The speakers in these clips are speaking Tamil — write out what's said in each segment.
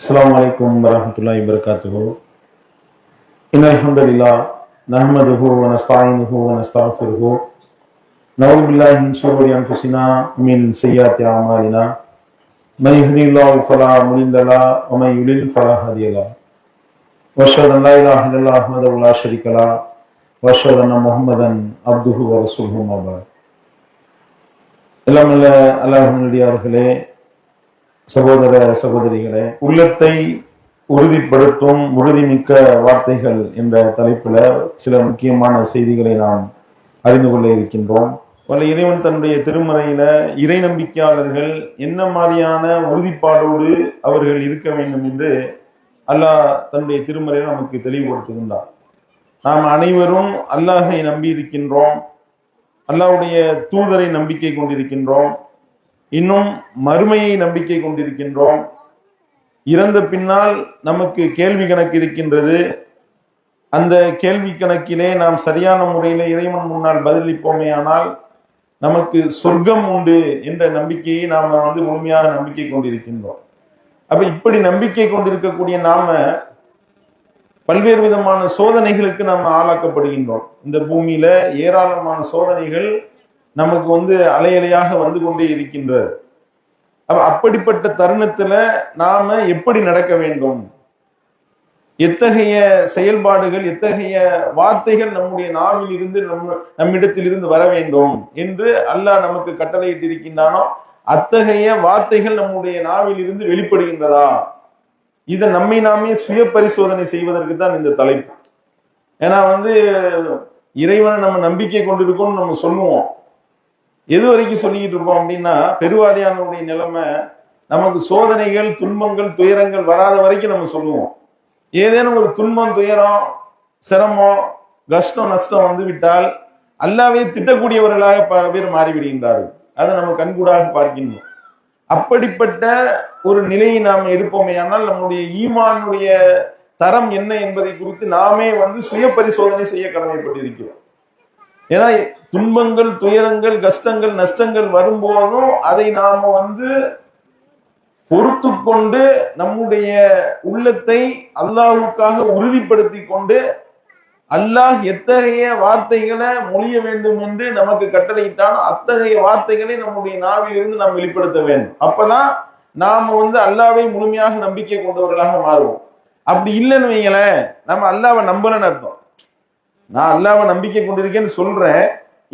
السلام عليكم ورحمة الله وبركاته. إن الحمد لله نحمده ونستعينه ونستغفره نعوذ بالله من شرور أنفسنا من سيئات أعمالنا من يهدي الله فلا مضل له ومن يضلل فلا هادي له وأشهد أن لا إله إلا الله وحده لا شريك له وأشهد أن محمدا عبده ورسوله أما بعد. எல்லாம் அல்லாஹ்வுடைய சகோதர சகோதரிகளே, உள்ளத்தை உறுதிப்படுத்தும் உறுதிமிக்க வார்த்தைகள் என்ற தலைப்புல சில முக்கியமான செய்திகளை நாம் அறிந்து கொள்ள இருக்கின்றோம். பல இறைவன் தன்னுடைய திருமறையில இறை நம்பிக்கையாளர்கள் என்ன மாதிரியான உறுதிப்பாடோடு அவர்கள் இருக்க வேண்டும் என்று அல்லாஹ் தன்னுடைய திருமறையில நமக்கு தெளிவுபடுத்துகின்றார். நாம் அனைவரும் அல்லாஹை நம்பி இருக்கின்றோம், அல்லாஹ்வுடைய தூதரை நம்பிக்கை கொண்டிருக்கின்றோம், இன்னும் மறுமையை நம்பிக்கை கொண்டிருக்கின்றோம். இறந்த பின்னால் நமக்கு கேள்வி கணக்கு இருக்கின்றது. அந்த கேள்வி கணக்கிலே நாம் சரியான முறையில இறைவன் முன்னால் பதிலளிப்போமே ஆனால் நமக்கு சொர்க்கம் உண்டு என்ற நம்பிக்கையை நாம் முழுமையாக நம்பிக்கை கொண்டிருக்கின்றோம். அப்ப இப்படி நம்பிக்கை கொண்டிருக்கக்கூடிய நாம பல்வேறு விதமான சோதனைகளுக்கு நாம் ஆளாக்கப்படுகின்றோம். இந்த பூமியில ஏராளமான சோதனைகள் நமக்கு அலையலையாக வந்து கொண்டே இருக்கின்றது. அப்படிப்பட்ட தருணத்துல நாம எப்படி நடக்க வேண்டும், எத்தகைய செயல்பாடுகள் எத்தகைய வார்த்தைகள் நம்முடைய நாவில் இருந்து நம்மிடத்தில் இருந்து வர வேண்டும் என்று அல்லாஹ் நமக்கு கட்டளையிட்டு இருக்கின்றானோ அத்தகைய வார்த்தைகள் நம்முடைய நாவில் இருந்து வெளிப்படுகின்றதா, இதை நம்மை நாமே சுய பரிசோதனை செய்வதற்கு தான் இந்த தலைப்பு. ஏன்னா இறைவனை நம்ம நம்பிக்கை கொண்டிருக்கோம் நம்ம சொல்லுவோம். எது வரைக்கும் சொல்லிக்கிட்டு இருப்போம் அப்படின்னா, பெருவாரியானுடைய நிலைமை நமக்கு சோதனைகள் துன்பங்கள் துயரங்கள் வராத வரைக்கும் நம்ம சொல்லுவோம். ஏதேனும் ஒரு துன்பம் துயரம் சிரமம் கஷ்டம் நஷ்டம் வந்து விட்டால் அல்லாவே திட்டக்கூடியவர்களாக பல பேர் மாறிவிடுகின்றார்கள். அதை நம்ம கண்கூடாக பார்க்கின்றோம். அப்படிப்பட்ட ஒரு நிலையை நாம் எடுப்போமே ஆனால் நம்முடைய ஈமானுடைய தரம் என்ன என்பதை குறித்து நாமே சுய பரிசோதனை செய்ய கடமைப்பட்டிருக்கிறோம். ஏன்னா துன்பங்கள் துயரங்கள் கஷ்டங்கள் நஷ்டங்கள் வரும்போதும் அதை நாம பொறுத்து கொண்டு நம்முடைய உள்ளத்தை அல்லாஹ்வுக்காக உறுதிப்படுத்தி கொண்டு அல்லாஹ் எத்தகைய வார்த்தைகளை மொழிய வேண்டும் என்று நமக்கு கட்டளையிட்டான் அத்தகைய வார்த்தைகளை நம்முடைய நாவில் இருந்து நாம் வெளிப்படுத்த வேண்டும். அப்பதான் நாம அல்லாஹ்வை முழுமையாக நம்பிக்கை கொண்டவர்களாக மாறுவோம். அப்படி இல்லைன்னு வைங்களேன், நம்ம அல்லாஹ்வை நம்பலன்னு அர்த்தம். நான் அல்லாஹ்வை நம்பிக்கை கொண்டிருக்கேன்னு சொல்றேன்,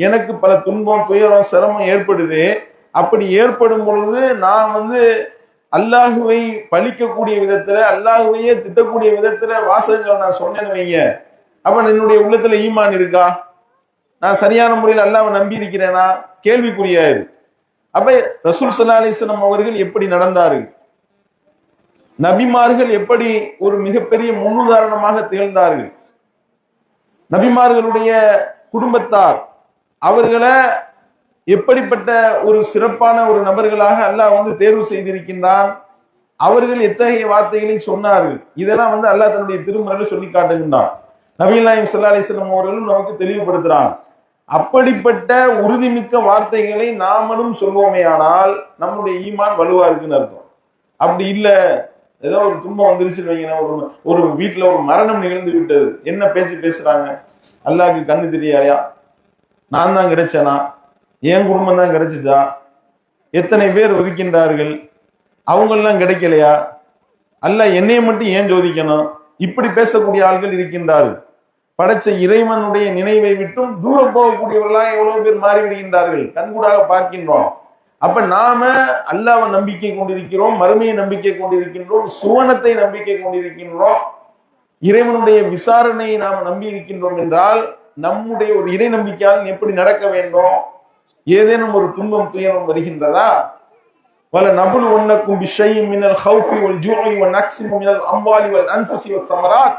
எனக்கு பல துன்பம் துயரம் சிரமம் ஏற்படுது. அப்படி ஏற்படும் பொழுது நான் அல்லாஹுவை பழிக்கக்கூடிய விதத்துல அல்லாஹுவையே திட்டக்கூடிய விதத்துல வாசகங்கள் நான் சொன்னேன்னு வைங்க, அப்ப என்னுடைய உள்ளத்துல ஈமான் இருக்கா, நான் சரியான முறையில் அல்லாஹ்வை நம்பி இருக்கிறேனா, கேள்விக்குரியாயிரு. அப்ப ரசூல் ஸல்லல்லாஹு அலைஹி வஸல்லம் அவர்கள் எப்படி நடந்தார்கள், நபிமார்கள் எப்படி ஒரு மிகப்பெரிய முன்னுதாரணமாக திகழ்ந்தார்கள், நபிமார்களுடைய குடும்பத்தார் அவர்களை எப்படிப்பட்ட ஒரு சிறப்பான ஒரு நபர்களாக அல்லாஹ் தேர்வு செய்திருக்கின்றான், அவர்கள் எத்தகைய வார்த்தைகளை சொன்னார்கள், இதெல்லாம் அல்லாஹ் தன்னுடைய திருமறையில சொல்லி காட்டுகின்றான். நபிகள் நாயகம் ஸல்லல்லாஹு அலைஹி வஸல்லம் அவர்களும் நமக்கு தெளிவுபடுத்துறான். அப்படிப்பட்ட உறுதிமிக்க வார்த்தைகளை நாமளும் சொல்வோமே ஆனால் நம்முடைய ஈமான் வலுவா இருக்குன்னு அர்த்தம். அப்படி இல்ல, ஏதோ ஒரு துன்பம் வந்துருச்சுன்னு வைங்க, ஒரு வீட்டுல ஒரு மரணம் நிகழ்ந்து விட்டது, என்ன பேச்சு பேசுறாங்க, அல்லாஹ்க்கு கண்ணு தெரியாயா, நான் தான் கிடைச்சேனா, என் குடும்பம் தான் கிடைச்சிச்சா, எத்தனை பேர் இருக்கின்றார்கள், அவங்கெல்லாம் கிடைக்கலையா, அல்லாஹ் என்னைய மட்டும் ஏன் சோதிக்கணும், இப்படி பேசக்கூடிய ஆள்கள் இருக்கின்றார்கள். படைச்ச இறைவனுடைய நினைவை விட்டும் தூர போகக்கூடியவர்களாக எவ்வளவு பேர் மாறிவிடுகின்றார்கள், கண்கூடாக பார்க்கின்றோம். அப்ப நாம அல்லாஹ்வை நம்பிக்கை கொண்டிருக்கிறோம், மறுமையை நம்பிக்கை கொண்டிருக்கின்றோம், சுவனத்தை நம்பிக்கை கொண்டிருக்கின்றோம், இறைவனுடைய விசாரணையை நாம் நம்பி இருக்கின்றோம் என்றால் நம்முடைய ஒரு இறை நம்பிக்கையால் எப்படி நடக்க வேண்டும், ஏதேனும் ஒரு துன்பம் துயரம் வருகின்றதா, வல நபுல் வன்னக்கும் பிஷைஇம் மினல் ஹௌஃபி வல் ஜூஇ வ நக்ஸிம் மினல் அம்வாலி வல் அன்ஃபுஸி வஸ் ஸமராத்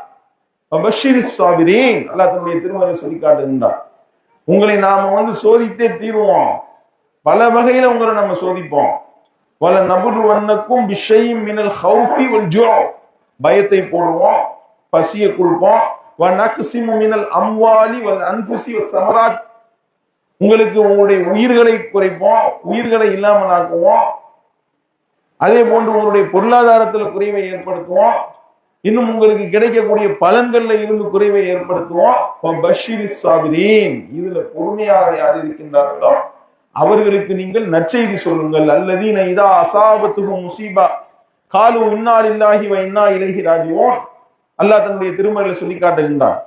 வபஷிரிஸ் ஸாபிரீன். அல்லாஹ் தன்னுடைய திருமறையில் சொல்லி காட்டுகின்றார், உங்களை நாம சோதித்தே தீருவோம், பல வகையில உங்களை நம்ம சோதிப்போம். வல நபுல் வன்னக்கும் பிஷைஇம் மினல் ஹௌஃபி வல் ஜூ, பயத்தை போடுவோம், பசியை கொடுப்போம், வ நக்ஸிம் மினல் அம்வாலி வல் அன்ஃபுஸி வஸ் ஸமராத், உங்களுக்கு உங்களுடைய உயிர்களை குறைப்போம், உயிர்களை இல்லாமல் ஆக்குவோம், அதே போன்று உங்களுடைய பொருளாதாரத்துல குறைவை ஏற்படுத்துவோம். இன்னும் உங்களுக்கு கிடைக்கக்கூடிய பலன்கள்ல இருந்து குறைவை ஏற்படுத்துவோம். இதுல பொறுமையாக யார் இருக்கின்றார்களோ அவர்களுக்கு நீங்கள் நற்செய்தி சொல்லுங்கள். அல்லதீன இதா அசாபத்துஹும் முஸீபா காலு இன்னா லில்லாஹி வ இன்னா இலைஹி ராஜிஊன். அல்லாஹ் தன்னுடைய திருமறையில சொல்லி காட்டுகின்றான்.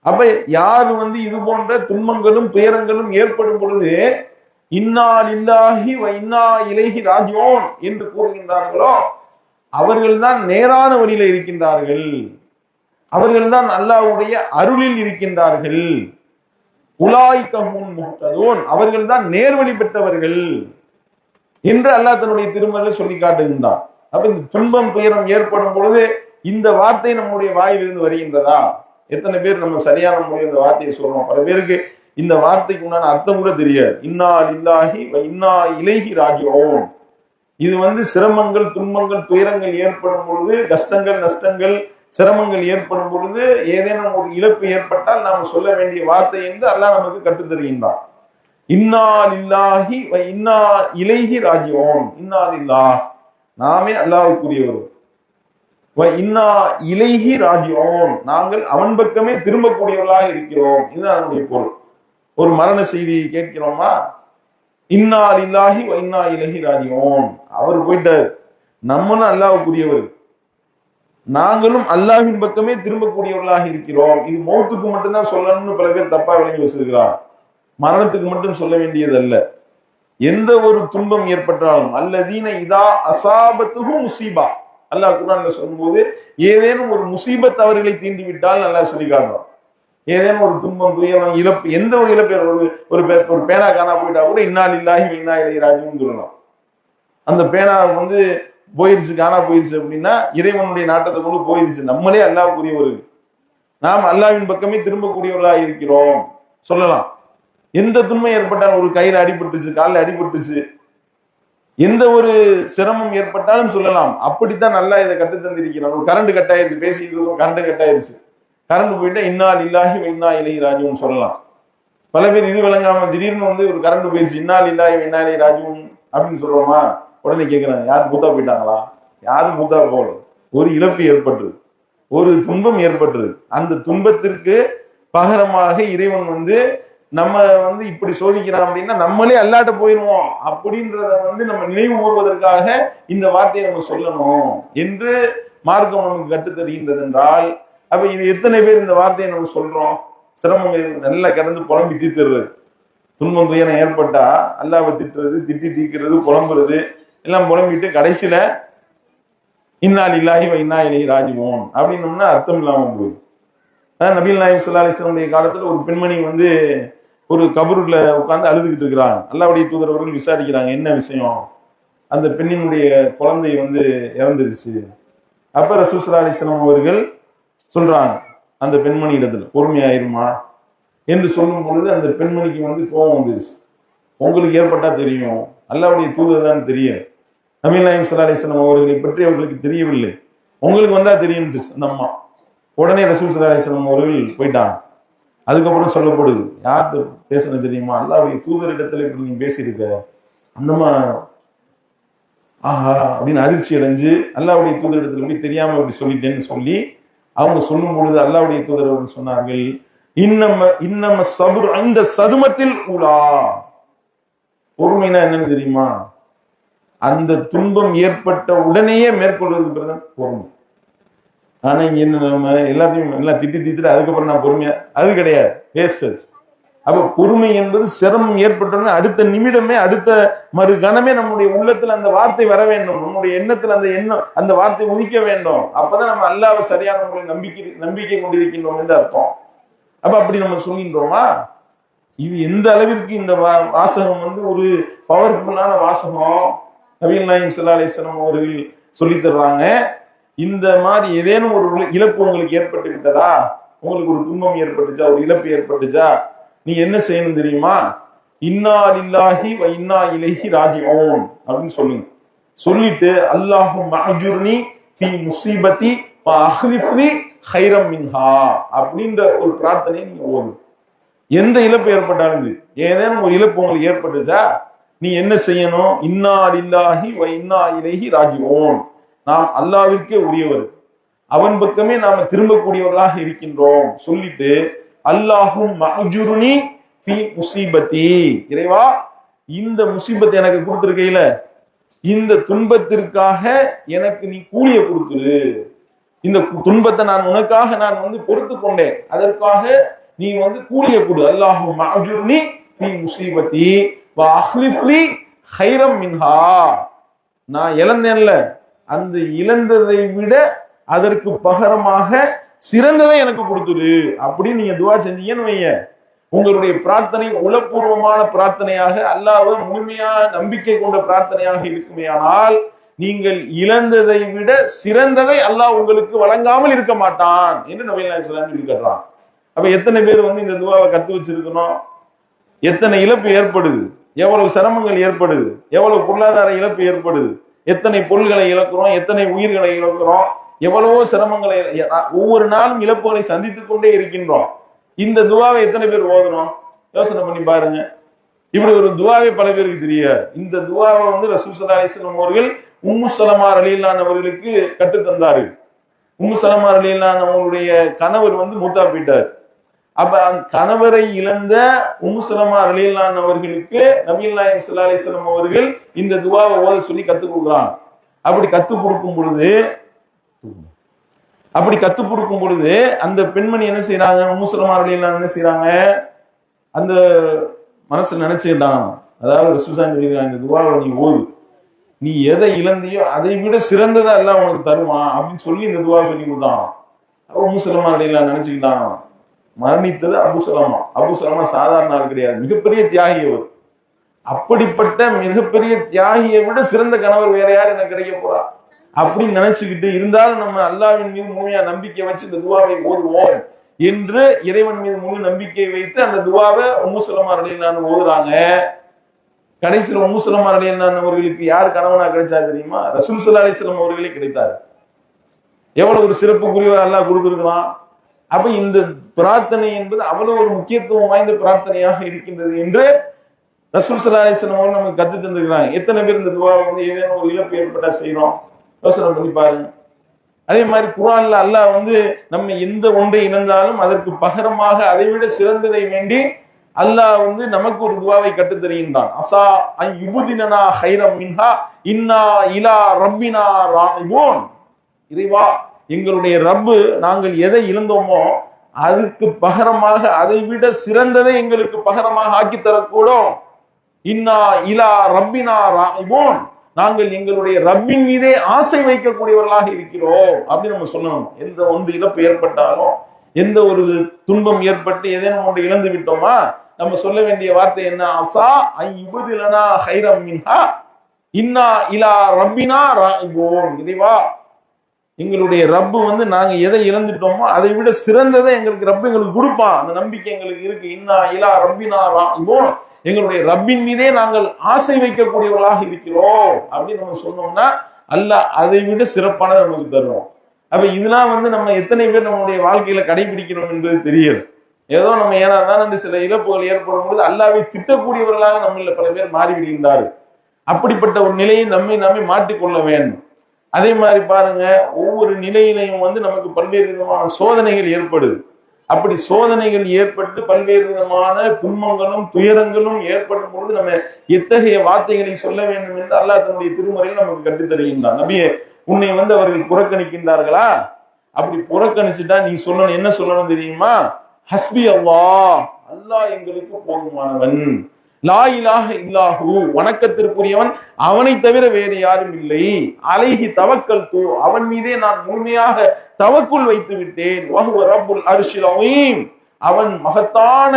அப்ப யார் இது போன்ற துன்பங்களும் துயரங்களும் ஏற்படும் பொழுது இன்னா லில்லாஹி வ இன்னா இலைஹி ராஜிஊன் என்று கூறுகின்றார்களோ அவர்கள்தான் நேரான வழியில இருக்கின்றார்கள், அவர்கள்தான் அல்லாஹ்வுடைய அருளில் இருக்கின்றார்கள். உலாயிக ஹும் முஹ்ததூன், அவர்கள்தான் நேர்வழி பெற்றவர்கள் என்று அல்லாஹ் தன்னுடைய திருமறையில சொல்லி காட்டுகின்றான். அப்ப இந்த துன்பம் துயரம் ஏற்படும் பொழுது இந்த வார்த்தை நம்முடைய வாயிலிருந்து வருகின்றதா? எத்தனை பேர் நம்ம சரியான முறையில் இந்த வார்த்தையை சொல்றோம்? பல பேருக்கு இந்த வார்த்தைக்கு உண்டான அர்த்தம் கூட தெரியாது. இன்னா லில்லாஹி வ இன்னா இலைஹி ராஜிஊன். இது சிரமங்கள் துன்பங்கள் துயரங்கள் ஏற்படும் பொழுது, கஷ்டங்கள் நஷ்டங்கள் சிரமங்கள் ஏற்படும் பொழுது, ஏதேனும் ஒரு இழப்பு ஏற்பட்டால் நாம் சொல்ல வேண்டிய வார்த்தை என்று அல்லாஹ் நமக்கு கற்றுத் தருகின்றான். இன்னா லில்லாஹி வ இன்னா இலைஹி ராஜிஊன். இன்னா லில்லாஹ், நாமே அல்லாஹ்வுக்குரியவர். வ இன்னா இலைஹி ராஜிஊன், நாங்கள் அவன் பக்கமே திரும்பக்கூடியவர்களாக இருக்கிறோம். இதுதான் அதனுடைய பொருள். ஒரு மரண செய்தி கேட்கிறோமா, இன்னா லில்லாஹி வ இன்னா இலைஹி ராஜிஊன், அவர் போயிட்டார், நம்மளும் அல்லாஹ்வுக்குரியவர், நாங்களும் அல்லாஹ்வின் பக்கமே திரும்பக்கூடியவர்களாக இருக்கிறோம். இது மௌத்துக்கு மட்டும்தான் சொல்லணும்னு பல பேர் தப்பா விளங்கி வச்சிருக்கிறார். மரணத்துக்கு மட்டும் சொல்ல வேண்டியது அல்ல. எந்த ஒரு துன்பம் ஏற்பட்டாலும் அல்லதீன இதா அசாபத்துஹு முஸீபா, அல்லாஹ் குர்ஆன்ல சொல்லும்போது ஏதேனும் ஒரு முசீபத் அவர்களை தீண்டி விட்டால் நல்லா சொல்லி காட்டுறோம். ஏதேனும் ஒரு துன்பம் துயரம் இழப்பு, எந்த ஒரு இழப்பு, ஒரு பேனா காணா போயிட்டா கூட இன்னா லில்லாஹி வ இன்னா இலைஹி ராஜிஊன் சொல்லலாம். அந்த பேனா போயிருச்சு, காணா போயிருச்சு அப்படின்னா இறைவனுடைய நாட்டத்தை கொண்டு போயிருச்சு, நம்மளே அல்லாஹ்வுக்குரியவர்கள், நாம் அல்லாஹ்வின் பக்கமே திரும்பக்கூடியவர்களா இருக்கிறோம் சொல்லலாம். எந்த துன்பம் ஏற்பட்டாலும், ஒரு கையில அடிபட்டுச்சு, காலில் அடிபட்டுச்சு, எந்த ஒரு சிரமம் ஏற்பட்டாலும் சொல்லலாம். அப்படித்தான் நல்லா இதை கட்டு தந்திருக்கிறான். ஒரு கரண்ட் கட் ஆயிருச்சு, பேசிட்டு இருக்கோம், கரண்ட் கட் ஆயிருச்சு, கரண்ட் போயிட்டா இன்னா லில்லாஹி வ இன்னா இலைஹி ராஜிஊன் சொல்லலாம். பல பேர் இது விளங்காம திடீர்னு ஒரு கரண்ட் போயிடுச்சு, இன்னா லில்லாஹி வ இன்னா இலைஹி ராஜிஊன் அப்படின்னு சொல்றோமா, உடனே கேட்கிறாங்க யார் மூத்தா போயிட்டாங்களா? யாரும் மூத்தா போகல. ஒரு இழப்பு ஏற்பட்டு, ஒரு துன்பம் ஏற்பட்டு, அந்த துன்பத்திற்கு பகரமாக இறைவன் நம்ம இப்படி சோதிக்கிறான் அப்படின்னா நம்மளே அல்லாட்ட போயிருவோம் அப்படின்றத நம்ம நினைவு கூறுவதற்காக இந்த வார்த்தையை நம்ம சொல்லணும் என்று மார்க்கம் நமக்கு கற்றுத் தருகின்றது என்றால், அப்ப இது எத்தனை பேர் இந்த வார்த்தையை நம்ம சொல்றோம்? சிரமங்கள் நல்லா கடந்து புலம்பி தீர்த்துறது, துன்பம் துயரம் ஏற்பட்டா அல்லாஹ்வை திட்டுறது, திட்டி தீர்க்கிறது, புலம்புறது எல்லாம் புலம்பிட்டு கடைசியில இன்னா லில்லாஹி வ இன்னா இலைஹி ராஜிஊன் அப்படின்னோம்னா அர்த்தம் இல்லாம போகுது. நபிகள் நாயகம் ஸல்லல்லாஹு அலைஹி வஸல்லம் காலத்துல ஒரு பெண்மணி ஒரு கபருல உட்கார்ந்து அழுதுகிட்டு இருக்கிறாங்க. அல்லாஹ்வுடைய தூதர் அவர்கள் விசாரிக்கிறாங்க, என்ன விஷயம்? அந்த பெண்ணினுடைய குழந்தை இறந்துருச்சு. அப்ப ரசூல் ஸல்லல்லாஹு அலைஹி வஸல்லம் அவர்கள் சொல்றாங்க, அந்த பெண்மணி இடத்துல பொறுமையாயிருமா என்று சொல்லும் பொழுது அந்த பெண்மணிக்கு கோபம் வந்துருச்சு. உங்களுக்கு ஏற்பட்டா தெரியும், அல்லாஹ்வுடைய தூதர் தான் தெரியும், நபிகள் நாயகம் ஸல்லல்லாஹு அலைஹி வஸல்லம் அவர்களை பற்றி அவர்களுக்கு தெரியவில்லை, உங்களுக்கு வந்தா தெரியும் அந்த அம்மா. உடனே ரசூல் ஸல்லல்லாஹு அலைஹி வஸல்லம் அவர்கள் போயிட்டாங்க. அதுக்கப்புறம் சொல்லப்படுது, யார்கிட்ட பேசணும் தெரியுமா? அல்லாஹ்வுடைய தூதர் இடத்துல இப்படி நீ பேசியிருக்க. அந்தம்மா ஆஹா அப்படின்னு அதிர்ச்சி அடைஞ்சு அல்லாஹ்வுடைய தூதர் இடத்துல போய் தெரியாம இப்படி சொல்லிட்டேன்னு சொல்லி அவங்க சொல்லும் பொழுது அல்லாஹ்வுடைய தூதர் அவர்கள் சொன்னார்கள், இன்னம சபுர் அந்த சதுமத்தில் உலா. பொறுமைனா என்னன்னு தெரியுமா? அந்த துன்பம் ஏற்பட்ட உடனேயே மேற்கொள்வதற்கு பிறகு பொறுமை. ஆனா இங்க என்ன, நம்ம எல்லாத்தையும் எல்லாம் திட்டி தீத்துட்டு அதுக்கப்புறம் நான் பொறுமையா, அது கிடையாது, வேஸ்ட் அது. அப்ப பொறுமை என்பது சிரமம் ஏற்பட்டோம்னா அடுத்த நிமிடமே, அடுத்த மறு கணமே நம்முடைய உள்ளத்துல அந்த வார்த்தை வர வேண்டும், நம்முடைய எண்ணத்துல அந்த வார்த்தை உதிக்க வேண்டும். அப்பதான் நம்ம அல்லாஹ்வை சரியான முறையில் நம்பிக்கை கொண்டிருக்கின்றோம் என்று அர்த்தம். அப்ப அப்படி நம்ம சொல்கின்றோமா? இது எந்த அளவிற்கு இந்த வாசகம் ஒரு பவர்ஃபுல்லான வாசகம். நபிகள் நாயகம் ஸல்லல்லாஹு அலைஹி வஸல்லம் அவர்கள் சொல்லி தர்றாங்க, இந்த மாதிரி ஏதேனும் ஒரு இழப்பு உங்களுக்கு ஏற்பட்டு விட்டதா, உங்களுக்கு ஒரு துன்பம் ஏற்பட்டுச்சா, ஒரு இழப்பு ஏற்பட்டுச்சா, நீ என்ன செய்யணும் தெரியுமா? இன்னா லில்லாஹி வ இன்னா இலைஹி ராஜிஊன் அப்படின்னு சொல்லுங்க. சொல்லிட்டு அல்லாஹும்ம அஜுர்னி ஃபீ முஸீபதி வ அஹ்லிஃப்னி கைரம் மின்ஹா அப்படின்ற ஒரு பிரார்த்தனையை நீங்க ஓதுங்க. எந்த இழப்பு ஏற்பட்டாலும், ஏதேனும் ஒரு இழப்பு உங்களுக்கு ஏற்பட்டுச்சா, நீ என்ன செய்யணும்? இன்னா லில்லாஹி வ இன்னா இலைஹி ராஜிஊன். நாம் அல்லாஹ்விற்கே உரியவர், அவன் பக்கமே நாம திரும்பக்கூடியவர்களாக இருக்கின்றோம் சொல்லிட்டு, அல்லாஹும் மஅஜுர்னி ஃபீ முஸீபத்தி, இறைவா இந்த முசீபத்தை எனக்கு கொடுத்திருக்கையில இந்த துன்பத்திற்காக எனக்கு நீ கூலிய கொடுத்துரு. இந்த துன்பத்தை நான் உனக்காக நான் பொறுத்து கொண்டேன், அதற்காக நீ கூலிய கொடு. அல்லாஹும் மஅஜுர்னி ஃபீ முஸீபத்தி வ அஹ்லிஃப் லீ கைரம் மின்ஹா. நான் இழந்தேன்ல, அந்த இழந்ததை விட அதற்கு பகரமாக சிறந்ததை எனக்கு கொடுத்துரு அப்படின்னு நீங்க துவா செஞ்சீங்கன்னு வைங்க, உங்களுடைய பிரார்த்தனை உளப்பூர்வமான பிரார்த்தனையாக, அல்லாஹ்வை முழுமையான நம்பிக்கை கொண்ட பிரார்த்தனையாக இருக்குமேயானால், நீங்கள் இழந்ததை விட சிறந்ததை அல்லாஹ் உங்களுக்கு வழங்காமல் இருக்க மாட்டான் என்று நபி ஸல்லல்லாஹு அலைஹி வஸல்லம் சொல்லி காட்டுறான். அப்ப எத்தனை பேர் இந்த துவாவை கத்து வச்சிருக்கணும்? எத்தனை இழப்பு ஏற்படுது, எவ்வளவு சிரமங்கள் ஏற்படுது, எவ்வளவு பொருளாதார இழப்பு ஏற்படுது, எத்தனை பொருள்களை இழக்கிறோம், எத்தனை உயிர்களை இழக்கிறோம், எவ்வளவோ சிரமங்களை, ஒவ்வொரு நாளும் இழப்புகளை சந்தித்துக் கொண்டே இருக்கின்றோம். இந்த துவாவை எத்தனை பேர் ஓதணும்? யோசனை பண்ணி பாருங்க. இப்படி ஒரு துவாவை பல பேருக்கு தெரியாது. இந்த துவாவை ரசூல் ஸல்லல்லாஹு அலைஹி வஸல்லம் அவர்கள் உம்மு ஸலமா ரலியல்லாஹு அன்ஹா அவர்களுக்கு கற்றுத்தந்தார்கள். உம்மு ஸலமா ரலியல்லாஹு அன்ஹா அவங்களுடைய கணவர் மூத்தா போயிட்டார். அப்ப அந்த கணவரை இழந்த உம்மு ஸலமா ரலியல்லாஹு அன்ஹா அவர்களுக்கு நபிகள் நாயகம் ஸல்லல்லாஹு அலைஹி வஸல்லம் அவர்கள் இந்த துவாவை ஓத சொல்லி கத்துக் கொடுக்குறாங்க. அப்படி கத்துக் கொடுக்கும் பொழுது அந்த பெண்மணி என்ன செய்யறாங்க? உம்மு ஸலமா ரலியல்லாஹு அன்ஹா என்ன செய்யறாங்க? அந்த மனசுல நினைச்சுக்கிட்டாங்க, அதாவது ரசூலுல்லாஹி சொல்லிருக்காங்க, இந்த துவாவை நீ ஓது, நீ எதை இழந்தியோ அதை விட சிறந்ததா எல்லாம் உனக்கு தருமா அப்படின்னு சொல்லி இந்த துவாவை சொல்லி கொடுத்தாங்க. உம்மு ஸலமா ரலியல்லாஹு அன்ஹா நினைச்சுக்கிட்டாங்க, மரணித்தது அபூ ஸலமா. அபூ ஸலமா சாதாரண ஆள் கிடையாது, மிகப்பெரிய தியாகி அவர். அப்படிப்பட்ட மிகப்பெரிய தியாகியை விட சிறந்த கணவர் வேற யார் எனக்கு கிடைக்க போறா அப்படின்னு நினைச்சுக்கிட்டு, இருந்தாலும் நம்ம அல்லாஹ்வின் மீது முழுமையா நம்பிக்கை வச்சு இந்த துவாவை ஓதுவோம் என்று இறைவன் மீது முழு நம்பிக்கை வைத்து அந்த துவாவை உம்மு ஸலமா ரலியல்லாஹு அன்ஹா ஓதுறாங்க. கடைசியில் உம்மு ஸலமா ரலியல்லாஹு அன்ஹா அவர்களுக்கு யார் கணவனா கிடைச்சா தெரியுமா? ரசூல் ஸல்லல்லாஹு அலைஹி வஸல்லம் அவர்களே கிடைத்தார். எவ்வளவு ஒரு சிறப்புக்குரியவர் அல்லாஹ் கொடுத்திருக்கிறான். அப்ப இந்த பிரார்த்தனை என்பது அவ்வளவு ஒரு முக்கியத்துவம் வாய்ந்த பிரார்த்தனையாக இருக்கின்றது என்று ரசூல் ஸல்லல்லாஹு அலைஹி வஸல்லம் அவர்கள் நமக்கு கத்து தந்திருக்கிறாங்க. எத்தனை பேர் இந்த துவாவை ஏதேனும் ஒரு இழப்பு ஏற்பட்டா செய்யறோம்? யோசனை பண்ணி பாருங்க. அதே மாதிரி குர்ஆன்ல அல்லாஹ் நம்ம எந்த ஒன்றை இழந்தாலும் அதற்கு பகரமாக அதை விட சிறந்ததை வேண்டி அல்லாஹ் நமக்கு ஒரு துவாவை கற்று தருகின்றான். அஸா அன் யுப்திலனா கைரம் மின்ஹா இன்னா இலா ரப்பினா ராகிபூன். இறைவா, எங்களுடைய ரப்பு நாங்கள் எதை இழந்தோமோ அதுக்கு பகரமாக அதை விட சிறந்ததை எங்களுக்கு பகரமாக ஆக்கி தரக்கூடும். இன்னா இலா ரப்பினா ராகிபூன், நாங்கள் எங்களுடைய ரப்பின் மீதே ஆசை வைக்கக்கூடியவர்களாக இருக்கிறோம் அப்படின்னு நம்ம சொல்லணும். எந்த ஒன்று இழப்பு ஏற்பட்டாலும், எந்த ஒரு துன்பம் ஏற்பட்டு ஏதேனும் ஒன்று இழந்து விட்டோமா, நம்ம சொல்ல வேண்டிய வார்த்தை என்ன? அஸா அன் யுப்திலனா கைரம் மின்ஹா இன்னா இலா ரப்பினா ராகிபூன். இறைவா, எங்களுடைய ரப்பு நாங்க எதை இழந்துட்டோமோ அதை விட சிறந்ததை ரப்பு எங்களுக்கு கொடுப்பான். அந்த நம்பிக்கை எங்களுக்கு இருக்கு. இன்னா இலா ரப்பினா ராகிபூன், எங்களுடைய ரப்பின் மீதே நாங்கள் ஆசை வைக்கக்கூடியவர்களாக இருக்கிறோம் அப்படின்னு நம்ம சொன்னோம்னா அல்லாஹ் அதை விட சிறப்பானதை நமக்கு தருவோம். அப்ப இதெல்லாம் நம்ம எத்தனை பேர் நம்மளுடைய வாழ்க்கையில கடைபிடிக்கிறோம் என்பது தெரியல. ஏதோ நம்ம ஏன்னா தான் சில இழப்புகள் ஏற்படும் போது அல்லாஹ்வை திட்டக்கூடியவர்களாக நம்மள பல பேர் மாறிவிடுகின்றார்கள். அப்படிப்பட்ட ஒரு நிலையை நம்மை மாற்றிக்கொள்ள வேண்டும். அதே மாதிரி பாருங்க, ஒவ்வொரு நிலையிலையும் நமக்கு பல்வேறு விதமான சோதனைகள் ஏற்படுது. அப்படி சோதனைகள் ஏற்பட்டு பல்வேறு விதமான துன்பங்களும் துயரங்களும் ஏற்படும் பொழுது நம்ம எத்தகைய வார்த்தைகளை சொல்ல வேண்டும் என்று அல்லாஹ் தன்னுடைய திருமறையில் நமக்கு கற்றுத் தருகின்றான். நபியே, உன்னை அவர்கள் புறக்கணிக்கின்றார்களா? அப்படி புறக்கணிச்சுட்டா நீ சொல்லணும், என்ன சொல்லணும் தெரியுமா? ஹஸ்பி அல்லாஹ், அல்லாஹ் எங்களுக்கு போதுமானவன். லா இலாஹ இல்லாஹு, வணக்கத்திற்குரியவன் அவனை தவிர வேறு யாரும் இல்லை. அலைஹி தவக்கல்து, அவன் மீதே நான் முழுமையாக தவக்குள் வைத்து விட்டேன். வஹுவ ரப்புல் அர்ஷில் அஸீம், அவன் மகத்தான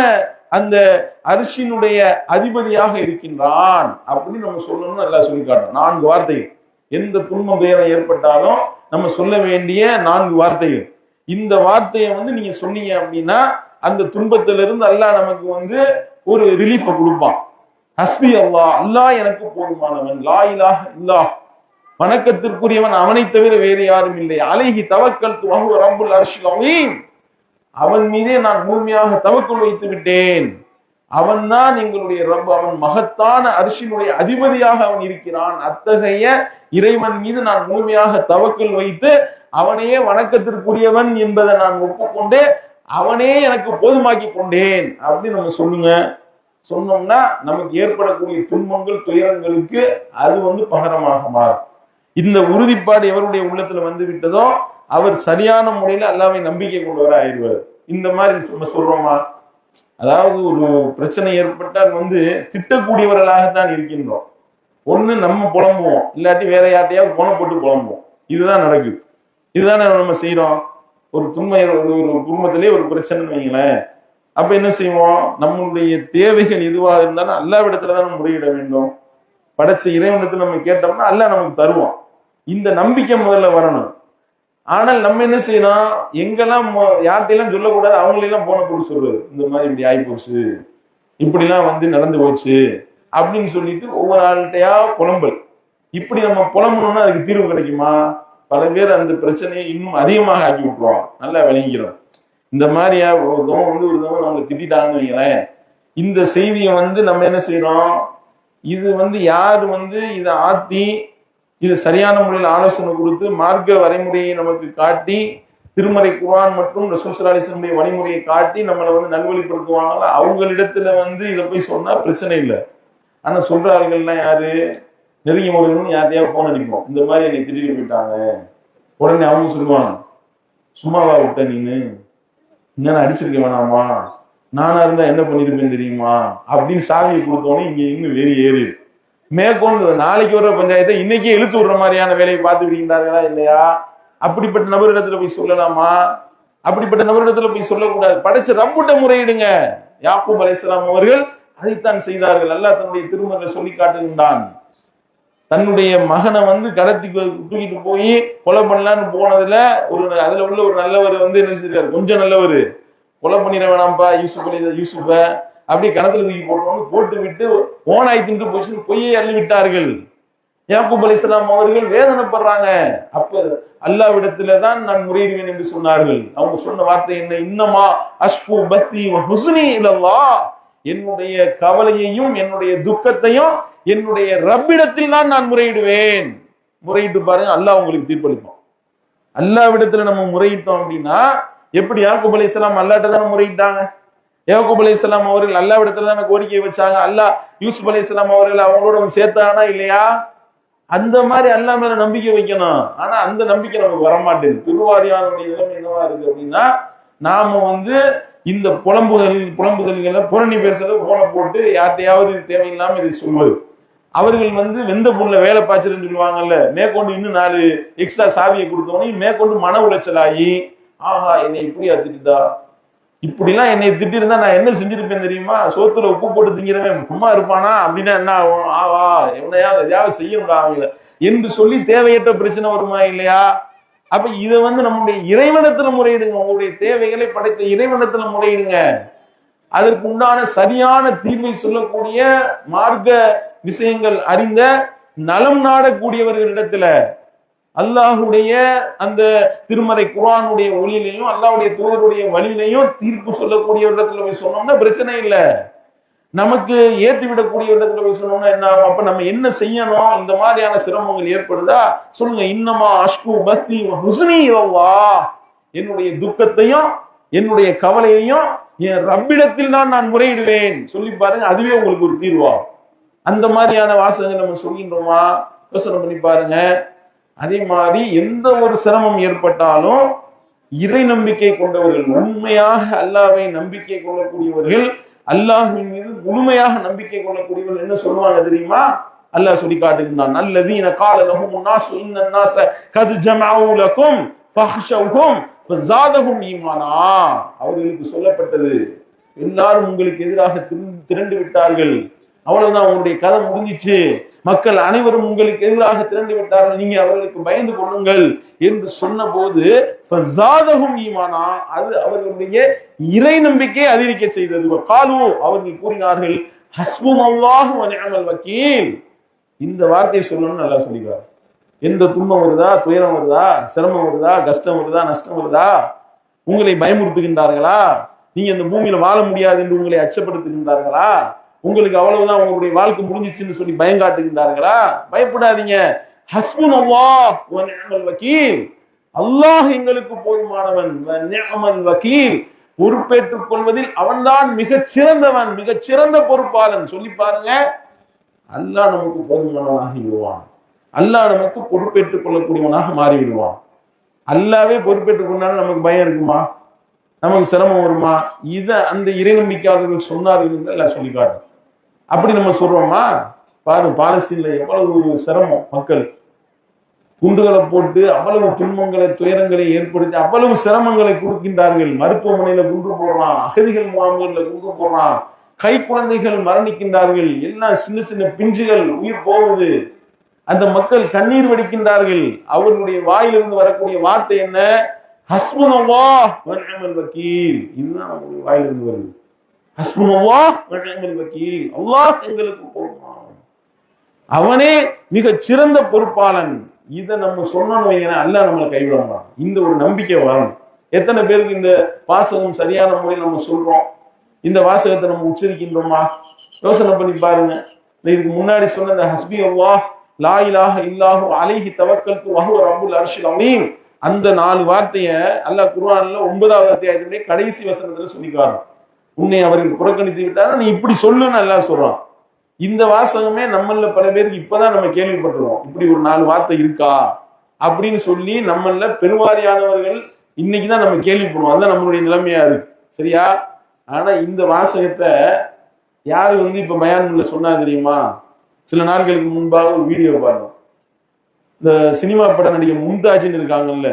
அந்த அர்ஷினுடைய அதிபதியாக இருக்கின்றான் அப்படின்னு நம்ம சொல்லணும்னு அல்லாஹ் சொல்லி காட்டுறோம். 4 வார்த்தைகள். எந்த துன்பம் துயரம் ஏற்பட்டாலும் நம்ம சொல்ல வேண்டிய 4 வார்த்தைகள். இந்த வார்த்தையை நீங்க சொன்னீங்க அப்படின்னா அந்த துன்பத்திலிருந்து அல்லாஹ் நமக்கு ஒரு ரிலீஃபை கொடுப்பான். ஹஸ்பி அல்லாஹ், அல்லாஹ் எனக்கு போதுமானவன். லா இலாஹ இல்லாஹ், வணக்கத்திற்குரியவன் அவனை தவிர வேறு யாரும் இல்லை. அலைஹி தவக்கல்து வஹுவ ரப்புல் அர்ஷில் அஸீம், அவன் மீதே நான் முழுமையாக தவக்குள் வைத்து விட்டேன். அவன் தான் எங்களுடைய ரப், அவன் மகத்தான அரிசியினுடைய அதிபதியாக அவன் இருக்கிறான். அத்தகைய இறைவன் மீது நான் முழுமையாக தவக்கல் வைத்து அவனையே வணக்கத்திற்குரியவன் என்பதை நான் ஒப்புக்கொண்டு அவனே எனக்கு போதுமாக்கி கொண்டேன் அப்படின்னு நம்ம சொல்லுங்க. சொன்னோம்னா நமக்கு ஏற்படக்கூடிய துன்பங்கள் துயரங்களுக்கு அது பகரமாக மாறும். இந்த உறுதிப்பாடு எவருடைய உள்ளத்துல வந்து விட்டதோ அவர் சரியான முறையில அல்லாஹ்வை நம்பிக்கை கொண்டவர ஆயிடுவார். இந்த மாதிரி நம்ம சொல்றோமா? அதாவது ஒரு பிரச்சனை ஏற்பட்டால் திட்டக்கூடியவர்களாகத்தான் இருக்கின்றோம். ஒண்ணு நம்ம புலம்புவோம், இல்லாட்டி வேற யார்ட்டையாவது போன போட்டு புலம்புவோம். இதுதான் நடக்குது. இதுதானே நம்ம செய்யறோம். ஒரு ஒரு குடும்பத்திலே ஒரு பிரச்சனைன்னு வைங்களேன், அப்ப என்ன செய்வோம்? நம்மளுடைய தேவைகள் எதுவாக இருந்தாலும் அல்லாஹ்விடத்துலதான் முறையிட வேண்டும். படைச்ச இறைவனத்துல நம்ம கேட்டோம்னா அல்லாஹ் நமக்கு தருவான். இந்த நம்பிக்கை முதல்ல வரணும். ஆனால் நம்ம என்ன செய்யணும்? எங்கெல்லாம் யார்கிட்டையெல்லாம் சொல்லக்கூடாது, அவங்களெல்லாம் போன போட்டு சொல்றது, இந்த மாதிரி இப்படி ஆகி போச்சு, இப்படிலாம் நடந்து போச்சு அப்படின்னு சொல்லிட்டு ஒவ்வொரு ஆள்கிட்டையா புலம்பல். இப்படி நம்ம புலம்பணும்னா அதுக்கு தீர்வு கிடைக்குமா? பல பேர் அந்த பிரச்சனையை இன்னும் அதிகமாக ஆக்கி விட்டுருவோம். நல்லா விளங்கிக்கிறோம். இந்த மாதிரியா ஒருத்தவங்க நம்மளை திட்டாங்கன்னு வைங்களேன், இந்த செய்தியை நம்ம என்ன செய்யறோம்? இது யாரு இதை ஆத்தி இது சரியான முறையில் ஆலோசனை கொடுத்து மார்க்க வரைமுறையை நமக்கு காட்டி திருமறை குர்ஆன் மற்றும் ரசூல் ஸல்லல்லாஹு அலைஹி வஸல்லம் வழிமுறையை காட்டி நம்மளை நல்வழிப்படுத்துவாங்களா, அவங்களிடத்துல இதை போய் சொன்னா பிரச்சனை இல்லை. ஆனா சொல்ற ஆள்கள்லாம் யாரு? நெருங்கி முறைன்னு யார்ட்டையாவது போன் அடிப்போம், இந்த மாதிரி என்னை திடீர்னு போயிட்டாங்க. உடனே அவங்க சொல்லுவாங்க, சும்மாவா விட்ட நீனு, இன்னும் அடிச்சிருக்க வேணாமா, நானா இருந்தா என்ன பண்ணிருப்பேன் தெரியுமா அப்படின்னு சாவியை கொடுத்தோன்னே இங்க இன்னும் வெறி ஏறி மேற்கொண்டு நாளைக்கு வர்ற பஞ்சாயத்தை இன்னைக்கே இழுத்து விடுற மாதிரியான வேலையை பார்த்து விடுகின்றார்களா இல்லையா? அப்படிப்பட்ட நபரிடத்துல போய் சொல்லலாமா? அப்படிப்பட்ட நபரிடத்துல போய் சொல்லக்கூடாது. படைச்ச ரப்புட்ட முறையிடுங்க. யாக்கூப் அலைஹிஸ்ஸலாம் அவர்கள் அதைத்தான் செய்தார்கள். அல்லாஹ் தன்னுடைய திருமறையில சொல்லி காட்டுகின்றான். தன்னுடைய மகனை கடத்தி தூக்கிட்டு போய் கொலை பண்ணலான்னு போனதுல அதுல உள்ள ஒரு நல்லவர் என்ன செஞ்சிருக்காரு, கொஞ்சம் நல்லவர், கொலை பண்ணிட வேணாம்ப்பா யூசுஃப அப்படியே கணத்துல தூக்கி போட்டோம்னு போட்டு விட்டு ஓனாய் தின்று போச்சு பொய்யை அள்ளி விட்டார்கள். யாக்கூப் அலைஹிஸ்ஸலாம் அவர்கள் வேதனைப்படுறாங்க. அப்ப அல்லாஹ்விடத்துலதான் நான் முறையிடுவேன் என்று சொன்னார்கள். அவங்க சொன்ன வார்த்தை என்ன? இன்னமா அஷ்கு பஸ்ஸி வ ஹுஸ்னி இலல்லாஹ், என்னுடைய கவலையையும் என்னுடைய துக்கத்தையும் என்னுடைய ரப்பிடத்தில் நான் முறையிடுவேன். முறையிட்டு பாருங்க, அல்லாஹ் உங்களுக்கு தீர்ப்பளிப்பான். அல்லாஹ்விடத்துல நம்ம முறையிட்டோம் அப்படின்னா, எப்படி யாக்கூப் அலைஹிஸ்ஸலாம் அல்லாஹ்ட்ட தானே முறையிட்டாங்க. யாக்கூப் அலைஹிஸ்ஸலாம் அவர்கள் அல்லாஹ்விடத்துல தானே கோரிக்கை வச்சாங்க. அல்லாஹ் யூசுப் அலைஹிஸ்ஸலாம் அவர்கள் அவங்களோட சேர்த்தானா இல்லையா? அந்த மாதிரி அல்லாஹ் மேல நம்பிக்கை வைக்கணும். ஆனா அந்த நம்பிக்கை நமக்கு வரமாட்டேங்குது. திருவாரியானுடைய நிலைமை என்னவா இருக்கு அப்படின்னா, நாம இந்த புலம்புதல்களை புரணி பேசுறது போன போட்டு யார்ட்டையாவது தேவையில்லாம இதை சொல்வது. அவர்கள் வெந்த புல்ல வேலை பாய்ச்சல்னு சொல்லுவாங்கல்ல, மேற்கொண்டு இன்னும் 4 எக்ஸ்ட்ரா சாவியை கொடுத்தோன்னே மேற்கொண்டு மன உளைச்சலாகி, ஆஹா என்னை இப்படியா திட்டா, இப்படிலாம் என்னை திட்டிருந்தா நான் என்ன செஞ்சிருப்பேன் தெரியுமா, சோத்துல உப்பு போட்டு திங்கிறவன் சும்மா இருப்பானா அப்படின்னா என்ன ஆகும், ஆவா எவனையாவது எதையாவது செய்ய என்று சொல்லி தேவையற்ற பிரச்சனை வருமா இல்லையா? அப்ப இதை நம்முடைய இறைவனத்துல முறையிடுங்க. உங்களுடைய தேவைகளை படைத்த இறைவனத்துல முறையிடுங்க. அதற்கு உண்டான சரியான தீர்வை சொல்லக்கூடிய மார்க்க விஷயங்கள் அறிந்த நலம் நாடக்கூடியவர்களிடத்துல அல்லாஹுடைய அந்த திருமறை குர்ஆனுடைய ஒளியிலையும் அல்லாஹ்வுடைய தூதருடைய வழியிலையும் தீர்ப்பு சொல்லக்கூடிய இடத்துல போய் சொன்னோம்னா பிரச்சனை இல்லை. நமக்கு ஏற்றி விடக்கூடிய இடத்துல போய் சொன்னோம்னா என்ன ஆகும்? அப்ப நம்ம என்ன செய்யணும்? இந்த மாதிரியான சிரமங்கள் ஏற்படுதா சொல்லுங்க. இன்னமா அஷ்கு பஸ்ஸி வ ஹுஸ்னி இலல்லாஹ், என்னுடைய துக்கத்தையும் என்னுடைய கவலையையும் என் ரப்பிடத்தில் நான் முறையிடுவேன் சொல்லி பாருங்க. அதுவே உங்களுக்கு ஒரு தீர்வா. அந்த மாதிரியான வாசகங்கள் நம்ம சொல்கின்றோமா? யோசனை பண்ணி பாருங்க. அதே மாதிரி எந்த ஒரு சிரமம் ஏற்பட்டாலும் இறை நம்பிக்கை கொண்டவர்கள், உண்மையாக அல்லாஹ்வை நம்பிக்கை கொள்ளக்கூடியவர்கள், அல்லாஹ்வின் மீது முழுமையாக நம்பிக்கை கொள்ளக்கூடியவர்கள் என்ன சொல்லுவாங்க தெரியுமா? அல்லாஹ் சொல்லி காட்டுகின்றான், அல்லதீன கால லஹுமுன் நாஸு இன்னன் நாஸ கத் ஜமஉ லகும் ஃபஹ்ஷவுஹும் ஃபஸாதஹும் ஈமானா. அவர்களுக்கு சொல்லப்பட்டது, எல்லாரும் உங்களுக்கு எதிராக திரண்டு விட்டார்கள், அவ்வளவுதான், உங்களுடைய கதை முடிஞ்சிச்சு, மக்கள் அனைவரும் உங்களுக்கு எதிராக திரண்டு விட்டார்கள், நீங்க அவர்களுக்கு பயந்து கொள்ளுங்கள் என்று சொன்ன போது ஃபஸாதஹும் ஈமானா, அது அவர்களுடைய இறை நம்பிக்கையை அதிகரிக்க செய்தது. காலு, அவர்கள் கூறினார்கள், ஹஸ்புனல்லாஹு வ நிஅமல் வக்கீல். இந்த வார்த்தையை சொல்லணும்னு நல்லா சொல்லிக்கிறார். எந்த துன்பம் வருதா, துயரம் வருதா, சிரமம் வருதா, கஷ்டம் வருதா, நஷ்டம் வருதா, உங்களை பயமுறுத்துகின்றார்களா, நீங்க இந்த பூமியில வாழ முடியாது என்று உங்களை அச்சப்படுத்துகின்றார்களா? உங்களுக்கு அவ்வளவுதான், உங்களுடைய வாழ்க்கை முடிஞ்சிச்சுன்னு சொல்லி பயங்காட்டுகின்றார்களா? பயப்படாதீங்க. ஹஸ்புனல்லாஹ் வ நிஅமல் வக்கீல், அல்லாஹ் எங்களுக்கு போதுமானவன், வ நிஅமல் வக்கீல், பொறுப்பேற்றுக் கொள்வதில் அவன்தான் மிகச் சிறந்தவன், மிகச் சிறந்த பொறுப்பாளன். சொல்லி பாருங்க, அல்லாஹ் நமக்கு போதுமானவனாக விடுவான். அல்லாஹ் நமக்கு பொறுப்பேற்றுக் கொள்ளக்கூடியவனாக மாறி விடுவான். அல்லாவே பொறுப்பேற்றுக் கொண்டாலும் நமக்கு பயம் இருக்குமா? நமக்கு சிரமம் வருமா? இத அந்த இறை நம்பிக்கையாளர்கள் சொன்னார்கள் எல்லாம் சொல்லி காட்டும். அப்படி நம்ம சொல்றோமா? பாரு, பாலஸ்தீன்ல எவ்வளவு சிரமம், மக்கள் குண்டுகளை போட்டு அவ்வளவு துன்பங்களை துயரங்களை ஏற்படுத்தி அவ்வளவு சிரமங்களை கொடுக்கின்றார்கள். மருத்துவமனையில குண்டு போடுறான், அகதிகள் முகாம்கள்ல குண்டு போடுறான், கை குழந்தைகள் மரணிக்கின்றார்கள், எல்லாம் சின்ன சின்ன பிஞ்சுகள் உயிர் போகுது. அந்த மக்கள் கண்ணீர் வடிக்கின்றார்கள். அவர்களுடைய வாயிலிருந்து வரக்கூடிய வார்த்தை என்ன? ஹஸ்புனல்லாஹ் வ நிஅமல் வக்கீல். இதுதான் அவங்களுடைய வாயிலிருந்து வருது. ஹஸ்புனல்லாஹ் வ நிஅமல் வக்கீல், அல்லாஹ் எங்களுக்கு போதுமானவன், அவனே மிகச் சிறந்த பொறுப்பாளன். இதை நம்ம சொன்னோம், அல்லாஹ் நம்மளை கைவிட மாட்டான். இந்த ஒரு நம்பிக்கை வரணும். எத்தனை பேருக்கு இந்த வாசகம் சரியான முறையில் நம்ம சொல்றோம்? இந்த வாசகத்தை நம்ம உச்சரிக்கின்றோமா? யோசனை பண்ணி பாருங்க. இதுக்கு முன்னாடி சொன்ன இந்த ஹஸ்பி அல்லாஹ் லா இலாஹ இல்லாஹு அலைஹி தவக்கல்து வஹுவ ரப்புல் அர்ஷில் அஸீம், அந்த 4 வார்த்தையை அல்லாஹ் குர்ஆன்ல 9வது அத்தியாயத்திலே கடைசி வசனத்துல சொல்லிக்காரு. உன்னை அவர்கள் புறக்கணித்து விட்டாரா, நீ இப்படி சொல்லுன்னு அல்லாஹ் சொல்றான். இந்த வாசகமே நம்மள பல பேருக்கு இப்பதான் நம்ம கேள்விப்பட்டிருக்கோம். இப்படி ஒரு 4 வார்த்தை இருக்கா அப்படின்னு சொல்லி நம்மள பெருவாரியானவர்கள் இன்னைக்குதான் நம்ம கேள்விப்படுவோம். அதுதான் நம்மளுடைய நிலைமையா இருக்கு. சரியா? ஆனா இந்த வாசகத்தை யாரு இப்ப பயான்ல சொன்னா தெரியுமா? சில நாட்களுக்கு முன்பாக ஒரு வீடியோ பார்த்தோம். இந்த சினிமா பட நடிகை மும்தாஜின்னு இருக்காங்கல்ல,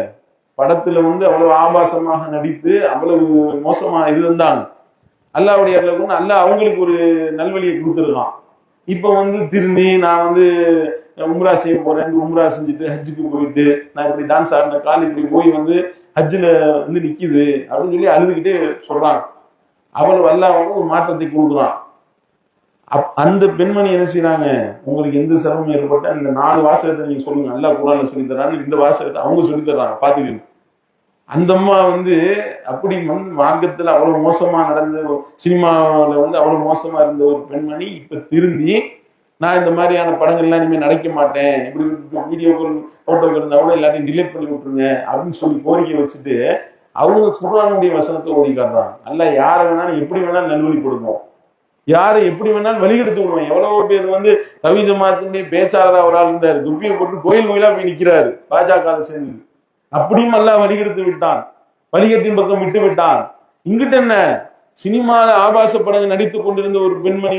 படத்துல அவ்வளவு ஆபாசமாக நடித்து அவ்வளவு மோசமா இருந்தாங்க. அல்லாஹ்வுடைய அருளால அல்லாஹ் அவங்களுக்கு ஒரு நல்வழியை கொடுத்துருக்கான். இப்ப திரும்பி நான் உம்ரா செய்ய போறேன், உம்ரா செஞ்சுட்டு ஹஜ்ஜுக்கு போயிட்டு நான் இப்படி டான்ஸ் ஆடின கால் இப்படி போய் ஹஜ்ஜில் நிக்குது அப்படின்னு சொல்லி அழுதுகிட்டே சொல்றான். அவ்வளவு அல்லாஹ் ஒரு மாற்றத்தை கொடுக்குறான். அந்த பெண்மணி என்ன செய்யறாங்க? உங்களுக்கு எந்த சிரமம் ஏற்பட்ட இந்த 4 வாசகத்தை நீங்க சொல்லுங்க, அல்லாஹ் குர்ஆன்ல சொல்லி தர்றாங்க, இந்த வாசகத்தை அவங்க சொல்லி தர்றாங்க, பாத்துக்கணும். அந்த அம்மா அப்படி மார்க்கத்துல அவ்வளவு மோசமா நடந்த சினிமாவில அவ்வளவு மோசமா இருந்த ஒரு பெண்மணி இப்ப திருந்தி நான் இந்த மாதிரியான படங்கள்லாம் இனிமேல் நடிக்க மாட்டேன், இப்படி வீடியோக்கள் போட்டோக்கள் இருந்தா கூட எல்லாத்தையும் டிலீட் பண்ணி விட்டுருங்க அப்படின்னு சொல்லி கோரிக்கை வச்சுட்டு அவங்க குர்ஆனுடைய வசனத்தை ஓதி காட்டுறாங்க. அல்ல யாரை வேணாலும் எப்படி வேணாலும் நல்வழி கொடுக்கும், யாரை எப்படி வேணாலும் வழிகெடுத்து விடுவோம். எவ்வளவோ பேர் தவி ஜமாத்தினுடைய பேச்சாளராக ஒரு ஆள் இருந்தாரு, துப்பியை போட்டு கோயில் கோயிலா போய் நிக்கிறாரு பாஜக சேர்ந்து. அப்படியும் அல்லாஹ் வழிகெடுத்து விட்டான், வழிகத்தின் பக்கம் விட்டு விட்டான். இங்கிட்ட என்ன, சினிமால ஆபாச படங்கள் நடித்துக் கொண்டிருந்த ஒரு பெண்மணி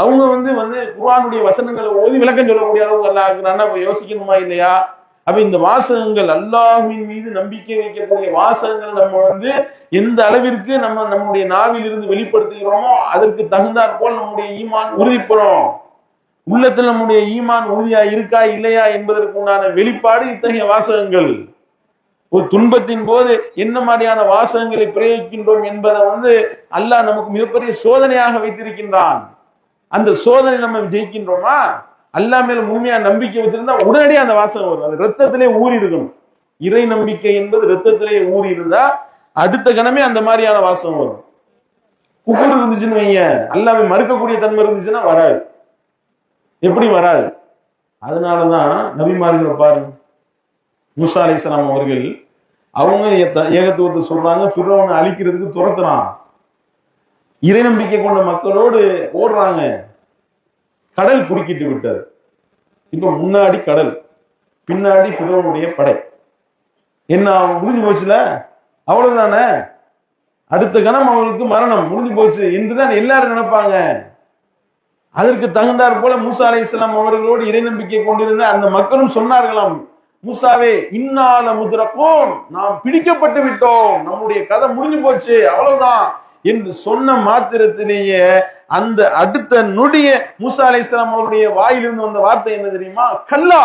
அவங்க குர்ஆனுடைய வசனங்களை ஓதி விளக்கம் சொல்லக்கூடிய அளவுக்கு அல்லாஹ் ஆக்குறான்னா யோசிக்கணுமா இல்லையா? அப்ப இந்த வாசகங்கள், அல்லாஹ்வின் மீது நம்பிக்கை வைக்கக்கூடிய வாசகங்களை நம்ம எந்த அளவிற்கு நம்முடைய நாவில் இருந்து வெளிப்படுத்துகிறோமோ அதற்கு தகுந்தாற் போல் நம்முடைய ஈமான் உறுதிப்படும். உள்ளத்தில் நம்முடைய ஈமான் உறுதியா இருக்கா இல்லையா என்பதற்கு உண்டான வெளிப்பாடு இத்தகைய வாசகங்கள். ஒரு துன்பத்தின் போது என்ன மாதிரியான வாசகங்களை பிரயோகிக்கின்றோம் என்பதை அல்லாஹ் நமக்கு மிகப்பெரிய சோதனையாக வைத்திருக்கின்றான். அந்த சோதனை நம்ம ஜெயிக்கின்றோமா? அல்லாஹ் மேல முழுமையா நம்பிக்கை வச்சிருந்தா உடனடியே அந்த வாசகம் வரும். அது ரத்தத்திலே ஊறி இருக்கணும். இறை நம்பிக்கை என்பது ரத்தத்திலே ஊறி இருந்தா அடுத்த கணமே அந்த மாதிரியான வாசகம் வரும். குஃபர் இருந்துச்சுன்னு வைங்க, அல்லாஹ்வை மறுக்கக்கூடிய தன்மை இருந்துச்சுன்னா வராது. எப்படி வராது? அதனாலதான் நபிமார்களை பாருங்க, மூசா அலைஹிஸ்ஸலாம் அவர்கள் அவங்க ஏகத்துவத்தை சொல்றாங்க, ஃபிரௌனை அழிக்கிறதுக்கு துரத்துறான். இறை நம்பிக்கை கொண்ட மக்களோடு ஓடுறாங்க. கடல் குறுக்கிட்டு விட்டது. இப்ப முன்னாடி கடல், பின்னாடி ஃபிரௌனுடைய படை. என்ன முடிஞ்சு போச்சுல, அவ்வளவுதானே. அடுத்த கணம் அவங்களுக்கு மரணம் முடிஞ்சு போச்சு என்றுதான் எல்லாரும் நினைப்பாங்க. அதற்கு தகுந்தாற் போல மூசா அலைஹிஸ்ஸலாம் அவர்களோடு இறை நம்பிக்கை கொண்டிருந்த அந்த மக்களும் சொன்னார்களாம், மூசாவே இன்னால முத்ரகூன், நாம் பிடிக்கப்பட்டு விட்டோம், நம்முடைய கதை முடிஞ்சு போச்சு அவ்வளவுதான் என்று சொன்ன மாத்திரத்திலேயே அந்த அடுத்த நொடிய மூசா அலைஹிஸ்ஸலாம் அவருடைய வாயிலிருந்து வந்த வார்த்தை என்ன தெரியுமா? கல்லா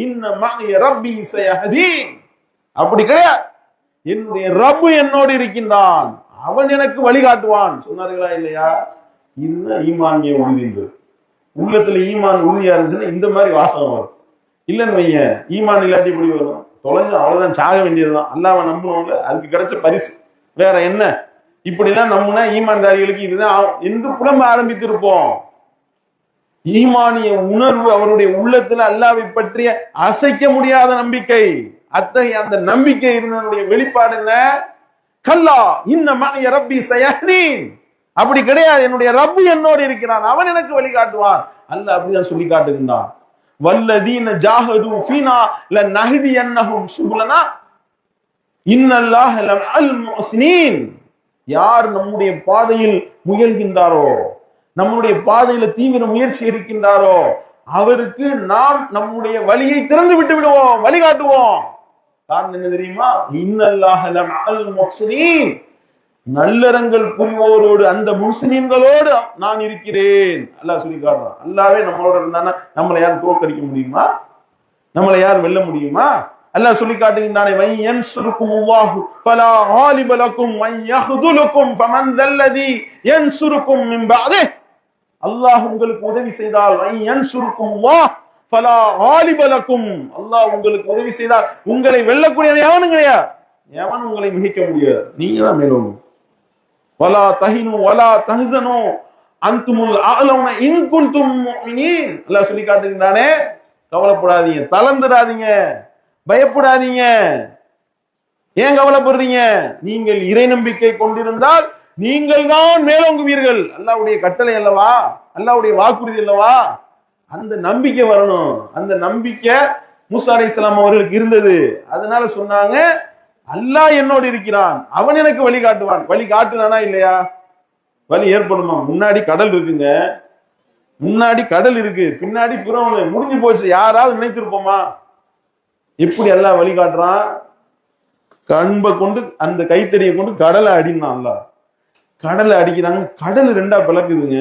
இன்ன மஅய ரப்பி சயஹதீன். அப்படி கிடையாது, என்னுடைய ரப்பு என்னோடு இருக்கின்றான், அவன் எனக்கு வழிகாட்டுவான் சொன்னார்களா இல்லையா? இதுதான் ஈமானிய உறுதி. உள்ளத்துல ஈமான் உறுதியா இருந்துச்சுன்னா இந்த மாதிரி வாசகம் வரும். இல்லைன்னு வைய, ஈமான் இல்லாட்டி இப்படி வரும், தொலைஞ்சு அவ்வளவுதான், சாக வேண்டியதுதான். அல்லாஹ்வை நம்பணும்ல, அதுக்கு கிடைச்ச பரிசு வேற என்ன? இப்படிதான் நம்மனா ஈமான்தாரிகளுக்கு இதுதான் என்று புலம்ப ஆரம்பித்திருப்போம். ஈமானிய உணர்வு அவருடைய உள்ளத்துல அல்லாஹ்வை பற்றிய அசைக்க முடியாத நம்பிக்கை. அத்தகைய அந்த நம்பிக்கை இருந்தனுடைய வெளிப்பாடு என்ன? கல்லா இன்ன மஅய ரப்பி சயஹ்தீன். அப்படி கிடையாது, என்னுடைய ரப்பு என்னோடு இருக்கிறான், அவன் எனக்கு வழிகாட்டுவான். அல்லாஹ் அப்படிதான் சொல்லி காட்டுகின்றான். வல்லதீன ஜாஹது ஃபீனா லநஹ்தியன்னஹும் சுபுலனா இன்னல்லாஹ லமஅல் முஹ்ஸினீன். யார் நம்முடைய பாதையில் முயல்கின்றாரோ, நம்முடைய பாதையில தீவிர முயற்சி எடுக்கின்றாரோ, அவருக்கு நாம் நம்முடைய வழியை திறந்து விட்டு விடுவோம், வழிகாட்டுவோம். காரணம் என்ன தெரியுமா? இன்னல்லாஹ லமஅல் முஹ்ஸினீன். நல்லறங்கள் புரிவோரோடு, அந்த முஸ்லிம்களோடு நான் இருக்கிறேன் அல்லாஹ் சொல்லி காட்டுறான். அல்லாஹ்வே நம்மளோட இருந்தானா நம்மளை யார் தோற்கடிக்க முடியுமா? நம்மளை யார் வெல்ல முடியுமா? அல்லாஹ் சொல்லி காட்டுகின்றானே, வை யன்சுருக்குமுல்லாஹு ஃபலா காலிப லக்கும் வை யஹ்துலுக்கும் ஃபமன் தல்லதி யன்சுருக்கும் மின் பஅதிஹ். அல்லாஹ் உங்களுக்கு உதவி செய்தால், வை யன்சுருக்குமுல்லாஹ் ஃபலா காலிப லக்கும், அல்லாஹ் உங்களுக்கு உதவி செய்தால் உங்களை வெல்லக்கூடியவன் எவனும் கிடையாது, எவனும் உங்களை மிகைக்க முடியாது, நீங்க தான் மேலும். வலா தஹினு வலா தஹ்சனு அன்துமுல் அஅலவுன இன் குன்தும் முஃமினீன். அல்லாஹ் சொல்லி காட்டுகின்றானே, கவலைப்படாதீங்க, தளர்ந்துடாதீங்க, பயப்படாதீங்க. ஏன் கவலைப்படுறீங்க? நீங்கள் இறை நம்பிக்கை கொண்டிருந்தால் நீங்கள் தான் மேலோங்குவீர்கள். அல்லாஹ்வுடைய கட்டளை அல்லவா, அல்லாஹ்வுடைய வாக்குறுதி அல்லவா. அந்த நம்பிக்கை வரணும். அந்த நம்பிக்கை மூசா அலைஹிஸ்ஸலாம் அவர்களுக்கு இருந்தது. அதனால சொன்னாங்க, அல்லாஹ் என்னோடு இருக்கிறான், அவன் எனக்கு வழி காட்டுவான். வழி காட்டுனானா இல்லையா? வழி ஏற்படுமா? முன்னாடி கடல் இருக்குங்க, முன்னாடி கடல் இருக்கு, பின்னாடி ஃபிரௌன், முடிஞ்சு போச்சு. யாராவது நினைத்திருப்போமா? எப்படி அல்லாஹ் வழி காட்டுறான்? கண்பை கொண்டு அந்த கைத்தடியை கொண்டு கடலை அடினான். அல்லாஹ் கடலை அடிக்கிறாங்க, கடல் ரெண்டா பிளக்குதுங்க.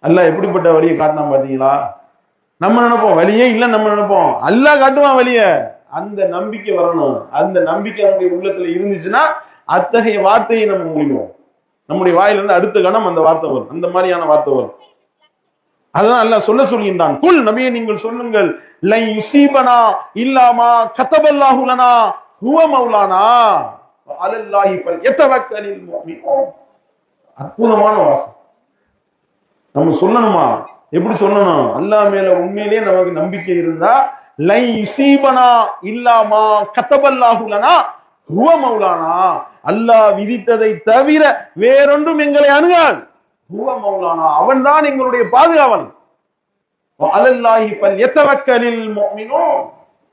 அல்லாஹ் எப்படிப்பட்ட வழியை காட்டினான் பாத்தீங்களா? நம்ம நினைப்போம் வழியே இல்லைன்னு நம்ம நினைப்போம், அல்லாஹ் காட்டுவான் வழிய. அந்த நம்பிக்கை வரணும். அந்த நம்பிக்கை நம்முடைய உள்ளத்துல இருந்துச்சுன்னா அத்தகைய வார்த்தையை நம்ம முடிவோம். நம்முடைய வாயிலிருந்து அடுத்த கணம் அந்த வார்த்தை வரும், அந்த மாதிரியான வார்த்தை வரும். அதான் அல்லாஹ் சொல்லுகின்றான், குல் நபியே நீங்கள் சொல்லுங்கள், லை யுஸீபனா இல்லாமா கதபல்லாஹு லனா ஹுவ மௌலானா அலல்லாஹி ஃபல்யதவக்கலில் முஃமினூன். அற்புதமான வாசம். நம்ம சொல்லணுமா? எப்படி சொல்லணும்? அல்லாஹ் மேல உண்மையிலேயே நமக்கு நம்பிக்கை இருந்தா, லை யுஸீபனா இல்லாமா கதபல்லாஹு லனா ஹுவ மௌலானா, அல்லாஹ் விதித்ததை தவிர வேறொன்றும் எங்களை அணுகாது. ஹுவ மௌலானா, அவன் தான் எங்களுடைய பாதுகாவன். அலல்லாஹி ஃபல்யதவக்கலில் முஃமினூன்.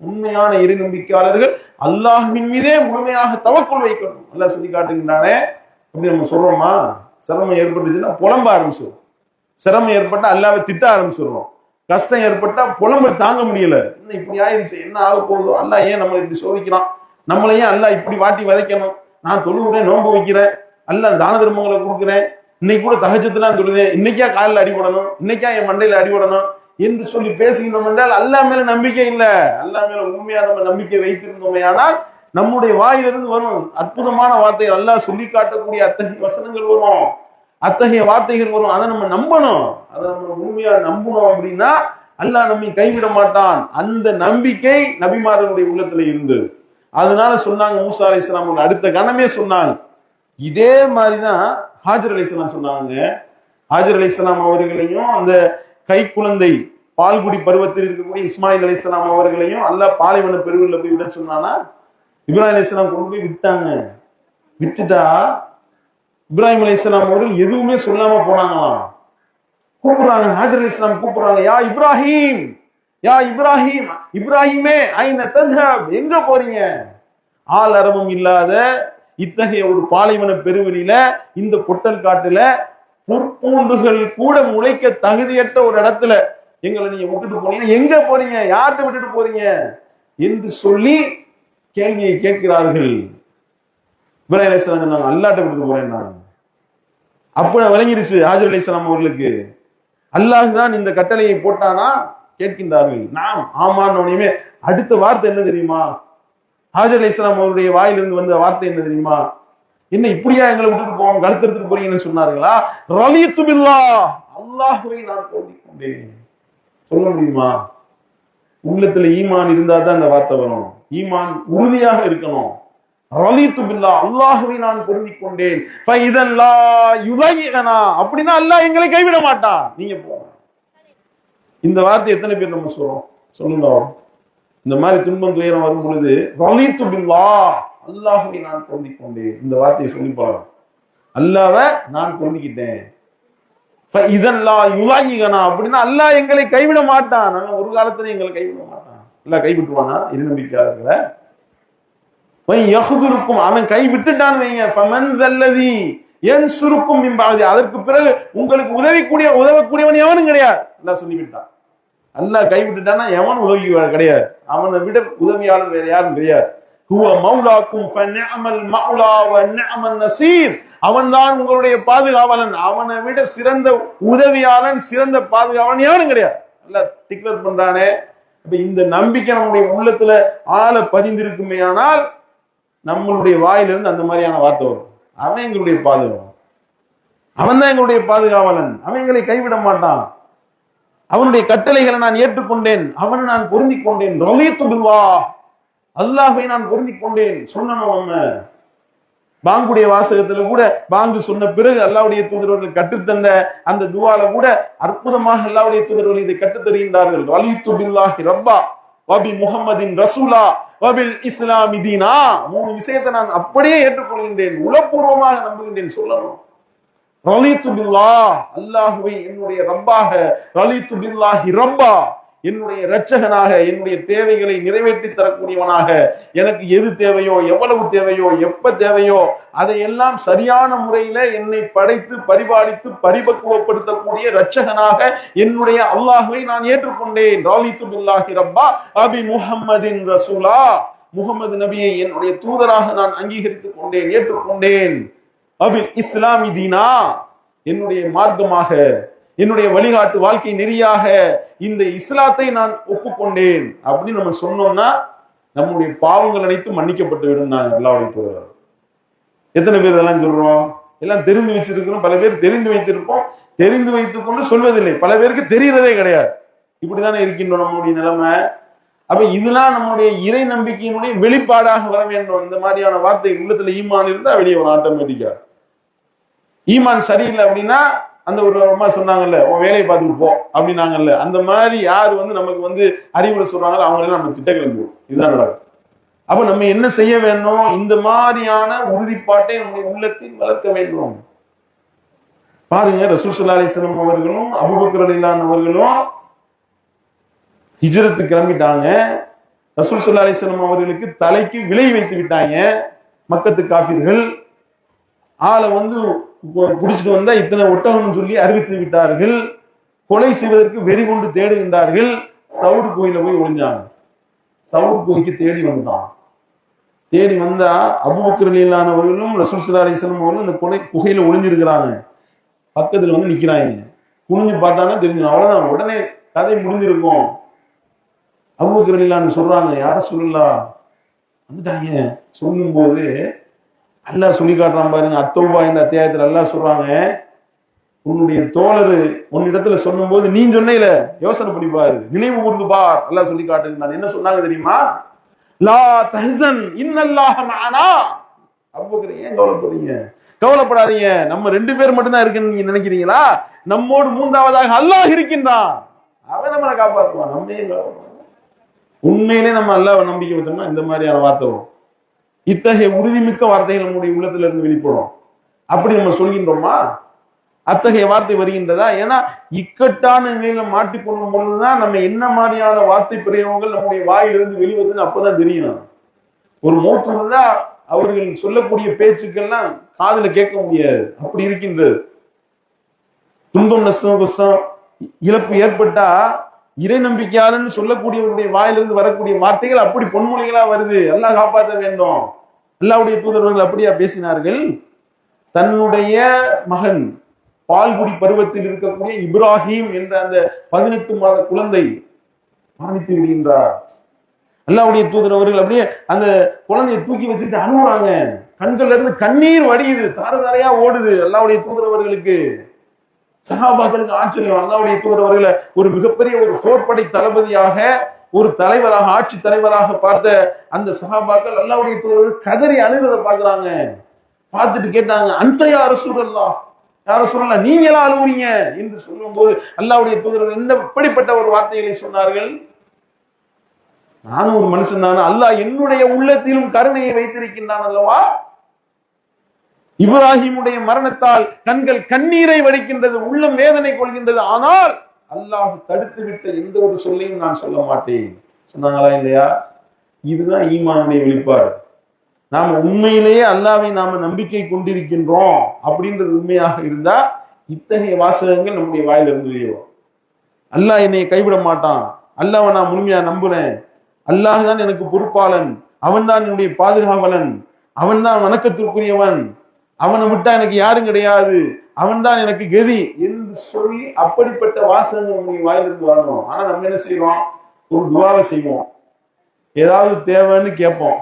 உண்மையான இறை நம்பிக்கையாளர்கள் அல்லாஹ்வின் மீதே முழுமையாக தவக்குல் வைக்கணும். அல்லாஹ் சொல்லி காட்டுகின்றானே. அப்படி நம்ம சொல்றோமா? சிரமம் ஏற்பட்டுச்சுன்னா புலம்ப ஆரம்பிச்சிடும். சிரமம் ஏற்பட்டா அல்லாஹ்வை திட்ட ஆரம்பிச்சிடுறோம். கஷ்டம் ஏற்பட்டா புலம்ப தாங்க முடியல, இன்னும் இப்படி ஆயிடுச்சு, என்ன ஆக போகுதோ, அல்லாஹ் ஏன் நம்மளை இப்படி சோதிக்கிறான், நம்மளை ஏன் அல்லாஹ் இப்படி வாட்டி வதைக்கணும், நான் தொழுகிறேன், நோன்பு வைக்கிறேன், அல்லாஹ் தான தர்மங்களை கொடுக்குறேன், இன்னைக்கு கூட தஹஜ்ஜுத்லாம் தொழுதேன், இன்னைக்கா காலில் அடிபடணும், இன்னைக்கா என் மண்டையில அடிபடணும் என்று சொல்லி பேசுகின்றோம் என்றால் அல்லாஹ் மேல நம்பிக்கை இல்லை. அல்லாஹ் மேல உண்மையா நம்ம நம்பிக்கை வைத்திருந்தோமே ஆனால் நம்முடைய வாயிலிருந்து வரும் அற்புதமான வார்த்தைகள், அல்லாஹ் சொல்லி காட்டக்கூடிய அத்தகைய வசனங்கள் வரும், அத்தகைய வார்த்தைகள் வரும். அதை நம்ம நம்பணும். அதை நம்ம உண்மையா நம்பணும். அப்படின்னா அல்லாஹ் நம்மை கைவிட மாட்டான். அந்த நம்பிக்கை நபிமார்களுடைய உள்ளத்துல இருந்தது. அதனால சொன்னாங்க, மூசா அலைஹிஸ்ஸலாம் அடுத்த கணமே சொன்னாங்க. இதே மாதிரிதான் ஹாஜர் அலைஹிஸ்ஸலாம் சொன்னாங்க. ஹாஜர் அலைஹிஸ்ஸலாம் அவர்களையும் அந்த கை குழந்தை பால்குடி பருவத்தில் இருக்கக்கூடிய இஸ்மாயில் அலைஹிஸ்ஸலாம் அவர்களையும் அல்லாஹ் பாலைவன பெருவில போய் விட சொன்னானா, இப்ராஹிம் அலைஹிஸ்ஸலாம் கொண்டு போய் விட்டாங்க. விட்டுட்டா இப்ராஹிம் அலைஹிஸ்ஸலாம் அவர்கள் எதுவுமே சொல்லாம போனாங்களாம். கூப்பிடுறாங்க, ஹாஜர் அலைஹிஸ்ஸலாம் கூப்பிடுறாங்க, யா இப்ராஹிம், யா இப்ராஹிம், இப்ராஹிமே ஐன தذهب, எங்க போறீங்க? ஆள் அரபம் இல்லாத இத்தகைய ஒரு பாலைவன பெருவெளியில, இந்த பொட்டல் காட்டுல பொற்பூண்டுகள் கூட முளைக்க தகுதியற்ற ஒரு இடத்துல எங்களை நீங்க விட்டுட்டு போனீங்க, எங்க போறீங்க? யார்கிட்ட விட்டுட்டு போறீங்க என்று சொல்லி கேள்வியை கேட்கிறார்கள். இப்ராஹிம் அலைஹிஸ்ஸலாம் சொன்னாங்க, அல்லாஹ்ட்ட விட்டுட்டு போறேன் நான். அப்ப விளங்கிருச்சு ஹாஜர் அலைஹிஸ்ஸலாம் அவர்களுக்கு, அல்லாஹ் தான் இந்த கட்டளையை போட்டானா கேட்கின்றார்கள். நாம் ஆமான்னு அடுத்த வார்த்தை என்ன தெரியுமா? ஹாஜர் அலைஹிஸ்ஸலாம் அவருடைய வாயிலிருந்து வந்த வார்த்தை என்ன தெரியுமா? என்ன இப்படியா எங்களை விட்டுட்டு போவோம், கழுத்தெடுத்துட்டு போறீங்கன்னு சொன்னார்களா? ரலித்து பில்லாஹ், அல்லாஹ்வை நான் பொருந்திக் கொண்டேன். சொல்ல முடியுமா? உள்ளத்துல ஈமான் இருந்தா தான் அந்த வார்த்தை வரும். ஈமான் உறுதியாக இருக்கணும். ரலீது பில்லாஹ், அல்லாஹ்வை நான் பொருந்திக் கொண்டேன். ஃபைதல்லா யுதையனா, அப்படின்னா அல்லாஹ் எங்களை கைவிட மாட்டான். நீங்க போங்க. இந்த வார்த்தை எத்தனை பேர் நம்ம சொல்றோம் சொல்லுங்க. இந்த மாதிரி துன்பம் துயரம் வரும் பொழுது ரலீது பில்லாஹ், அல்லாஹ்வை நான் பொருந்திக் கொண்டேன், இந்த வார்த்தையை சொல்லி போறோம். அல்லாஹ்வை நான் பொருந்திக்கிட்டேன். ஃபைதல்லா யுதையனா, அப்படின்னா அல்லாஹ் எங்களை கைவிட மாட்டான். நாங்க ஒரு காலத்துல எங்களை கைவிட மாட்டான். அல்லாஹ் கைவிட்டுவானா? இரு நம்பிக்கையாளர்களை அவன் கை விட்டுட்டான் வைங்க, அதற்கு பிறகு உங்களுக்கு உதவக்கூடியவன் எவனும் கிடையாது. அல்லாஹ் சொல்லிவிட்டான். அல்லாஹ் கை விட்டுட்டான்னா எவன் உதவி கிடையாது. அவனை விட உதவியாளர் வேற யாரும் கிடையாது. அவன் தான் உங்களுடைய பாதுகாவலன். அவனை விட சிறந்த உதவியாளன், சிறந்த பாதுகாவலன் எவனும் கிடையாது. அல்லாஹ் டிக்ளேர் பண்றானே. இந்த நம்பிக்கை நம்முடைய உள்ளத்துல ஆழ பதிந்திருக்குமே ஆனால் நம்மளுடைய வாயிலிருந்து அந்த மாதிரியான வார்த்தை வரும். அவன் எங்களுடைய பாதுகாவலன், அவன் தான் எங்களுடைய பாதுகாவலன், அவன் எங்களை கைவிட மாட்டான், அவனுடைய கட்டளைகளை நான் ஏற்றுக்கொண்டேன், அவனை நான் பொருந்திக் கொண்டேன். ரலீது பில்லாஹ், அல்லாஹ்வை நான் பொருந்திக் கொண்டேன் சொன்னோம். நம்ம பாங்குடைய வாசகத்துல கூட பாங்கு சொன்ன பிறகு அல்லாஹ்வுடைய தூதரவர்கள் கற்றுத்தந்த அந்த துவால கூட அற்புதமாக அல்லாஹ்வுடைய தூதரவர்கள் இதை கற்றுத் தருகின்றார்கள். ரலீது பில்லாஹி ரப்பா வபி முஹம்மதின் ரசூலா வபில் இஸ்லாமி தீனா. 3 விஷயத்தை நான் அப்படியே ஏற்றுக்கொள்கின்றேன், உளப்பூர்வமாக நம்புகின்றேன் சொல்லணும். ரலீது பில்லாஹ், அல்லாஹ்வை என்னுடைய ரப்பாக, ரலீது பில்லாஹி ரப்பா, என்னுடைய இரட்சகனாக, என்னுடைய தேவைகளை நிறைவேற்றி தரக்கூடியவனாக, எனக்கு எது தேவையோ, எவ்வளவு தேவையோ, எப்ப தேவையோ அதையெல்லாம் சரியான முறையில என்னை படைத்து பரிபாலித்து பரிபக்குவப்படுத்தக்கூடிய இரட்சகனாக என்னுடைய அல்லாஹ்வை நான் ஏற்றுக்கொண்டேன். ரலீது பில்லாஹி ரப்பா அபி முஹம்மதின் ரசூலா, முஹம்மது நபியை என்னுடைய தூதராக நான் அங்கீகரித்துக் கொண்டேன், ஏற்றுக்கொண்டேன். அபில் இஸ்லாமி தீனா, என்னுடைய மார்க்கமாக, என்னுடைய வழிகாட்டு வாழ்க்கை நெறியாக இந்த இஸ்லாத்தை நான் ஒப்புக்கொண்டேன் அப்படின்னு நம்ம சொன்னோம்னா நம்முடைய பாவங்கள் அனைத்தும் மன்னிக்கப்பட்டு விடும். நாங்கள் அல்லாஹ்வுடைய தூதர். எத்தனை பேர் இதெல்லாம் சொல்றோம்? எல்லாம் தெரிந்து வச்சிருக்கிறோம். பல பேர் தெரிந்து வைத்திருப்போம், தெரிந்து வைத்துக் கொண்டு சொல்வதில்லை. பல பேருக்கு தெரியறதே கிடையாது. இப்படித்தானே இருக்கின்றோம் நம்முடைய நிலைமை. அப்ப இதெல்லாம் நம்முடைய இறை நம்பிக்கையினுடைய வெளிப்பாடாக வர வேண்டும். இந்த மாதிரியான வார்த்தை உள்ளத்துல ஈமான் இருந்தா வெளியே வரும் ஆட்டோமேட்டிக்கா. ஈமான் சரியில்லை அப்படின்னா அந்த ஒரு அம்மா சொன்னாங்கல்ல, உன் வேலையை பார்த்துட்டு போ அப்படின்னாங்கல்ல, அந்த மாதிரி யாரு நமக்கு அறிவுரை சொல்றாங்களோ அவங்களெல்லாம் நம்ம கிட்ட கிளம்புவோம். இதுதான் நடக்கும். அப்ப நம்ம என்ன செய்ய வேண்டும்? இந்த மாதிரியான உறுதிப்பாட்டை நம்முடைய உள்ளத்தில் வளர்க்க வேண்டும். பாருங்க, ரசூல் ஸல்லல்லாஹு அலைஹி வஸல்லம் அவர்களும் அபூபக்கர் ரலியல்லாஹு அவர்களும் ஹிஜ்ரத்து கிளம்பிட்டாங்க. ரசூல் ஸல்லல்லாஹு அலைஹி வஸல்லம் அவர்களுக்கு தலைக்கு விலை வைத்து விட்டாங்க மக்கத்து காஃபிர்கள். ஆளை புடிச்சிட்டு வந்தா இத்தனை ஒட்டகம் சொல்லி அறிவித்து விட்டார்கள். கொலை செய்வதற்கு வெறி கொண்டு தேடுகின்றார்கள். சவுர் கோயில போய் ஒளிஞ்சாங்க. சவுர் கோயிலுக்கு தேடி வந்தான். தேடி வந்தா அபூபக்கர் ரலியல்லாஹு அவர்களும் ரசூல் ஸல்லல்லாஹு அலைஹி வஸல்லம் அவர்களும் அந்த கொலை குகையில ஒளிஞ்சிருக்கிறாங்க. பக்கத்துல நிக்கிறாங்க. குனிஞ்சு பார்த்தானா தெரிஞ்சிடும். அவ்வளவுதான், உடனே கதை முடிஞ்சிருக்கும். அபூபக்கர் ரலியல்லாஹு சொல்றாங்க, யார சொல்லலாம் வந்துட்டாங்க. சொல்லும் போது அல்லாஹ் சொல்லி காட்டுறான் பாருங்க. அத்தௌபா என்ற அத்தியாயத்துல அல்லாஹ் சொல்றாங்க, உன்னுடைய தோழர் உன்னிடத்துல சொல்லும் போது நீ சொன்னையில யோசனை பண்ணி பாரு, நினைவு கூர்ந்து பார். அல்லாஹ் சொல்லி காட்டுங்க. என்ன சொன்னாங்க தெரியுமா? லா தஹ்சன் இன்னல்லாஹ மஅனா. அபூபக்கர், ஏன் கவலைப்படுறீங்க? கவலைப்படாதீங்க, நம்ம 2 பேர் மட்டும் தான் இருக்குன்னு நீங்க நினைக்கிறீங்களா? நம்மோடு 3ஆவதாக அல்லாஹ் இருக்கின்றான். அவன் நம்மளை காப்பாற்றுவான். நம்ம உண்மையிலே நம்ம அல்லாஹ்வை நம்பிக்கை வச்சோம்னா இந்த மாதிரியான வார்த்தை வரும். இத்தகைய உறுதிமிக்க வார்த்தைகள் நம்முடைய உள்ளத்துல இருந்து வெளிப்படும். அப்படி நம்ம சொல்கின்றோமா? அத்தகைய வார்த்தை வருகின்றதா? ஏன்னா இக்கட்டான நிலையில மாட்டிக்கொள்ளும் பொழுதுதான் நம்ம என்ன மாதிரியான வார்த்தை பிரயோகங்கள் நம்முடைய வாயிலிருந்து வெளிவதுன்னு அப்பதான் தெரியும். ஒரு மௌத்து இருந்தா அவர்கள் சொல்லக்கூடிய பேச்சுக்கள்லாம் காதுல கேட்க முடியாது. அப்படி இருக்கின்றது. துன்பம், நஷ்டம், கஷ்டம், இழப்பு ஏற்பட்டா இறை நம்பிக்கையாளன்னு சொல்லக்கூடியவருடைய வாயிலிருந்து வரக்கூடிய வார்த்தைகள் அப்படி பொன்மொழிகளா வருது. அல்லாஹ் காப்பாற்ற வேண்டும். அல்லாஹ்வுடைய தூதர்கள் அப்படியா பேசினார்கள்? தன்னுடைய மகன் பால்குடி பருவத்தில் இருக்கக்கூடிய இப்ராஹிம் என்ற அந்த 18 மாத குழந்தை மரணித்து விடுகின்றார். அல்லாஹ்வுடைய தூதர் அவர்கள் அப்படியே அந்த குழந்தையை தூக்கி வச்சுட்டு அழுகுறாங்க. கண்கள்ல இருந்து கண்ணீர் வடியுது, தாரதாரையா ஓடுது. அல்லாஹ்வுடைய தூதர் அவர்களுக்கு, சஹாபாக்களுக்கு ஆச்சரியம். அல்லாஹ்வுடைய தூதர் அவர்களை ஒரு மிகப்பெரிய ஒரு போர்ப்படை தளபதியாக ஒரு தலைவராக, ஆட்சி தலைவராக பார்த்த அந்த சஹாபாக்கள் அல்லாஹ்வுடைய தூதர் கதறி அழுகிறத பாக்குறாங்க. பார்த்துட்டு கேட்டாங்க, அந்த யா ரசூலல்லாஹ், யா ரசூலல்லாஹ் நீங்களா அழுவுறீங்க என்று சொல்லும்போது அல்லாஹ்வுடைய தூதர் என்ன எப்படிப்பட்ட ஒரு வார்த்தைகளை சொன்னார்கள்? நானும் ஒரு மனுஷன் தானே, அல்லாஹ் என்னுடைய உள்ளத்திலும் கருணையை வைத்திருக்கின்றான் அல்லவா. இப்ராஹிமுடைய மரணத்தால் கண்கள் கண்ணீரை வடிக்கின்றது, உள்ளம் வேதனை கொள்கின்றது. ஆனால் அல்லாஹ் தடுத்து விட்ட எந்த ஒரு சொல்லையும் நான் சொல்ல மாட்டேன் சொன்னாங்களா இல்லையா? இதுதான் ஈமானுடைய வெளிப்பாடு. நாம உண்மையிலேயே அல்லாஹ்வை நாம நம்பிக்கை கொண்டிருக்கின்றோம் அப்படின்றது உண்மையாக இருந்தா இத்தகைய வாசகங்கள் நம்முடைய வாயிலிருந்து வெளியேறும். அல்லாஹ் என்னை கைவிட மாட்டான், அல்லாஹ்வை நான் முழுமையா நம்புறேன், அல்லாஹ் தான் எனக்கு பொறுப்பாளன், அவன் தான் என்னுடைய பாதுகாவலன், அவன் தான் வணக்கத்திற்குரியவன், அவனை விட்டா எனக்கு யாரும் கிடையாது, அவன் தான் எனக்கு கதி என்று சொல்லி அப்படிப்பட்ட வாசகங்கள் உங்களுடைய வாயிலிருந்து வரணும். ஆனா நம்ம என்ன செய்வோம்? ஒரு துவாவை செய்வோம், ஏதாவது தேவைன்னு கேட்போம்.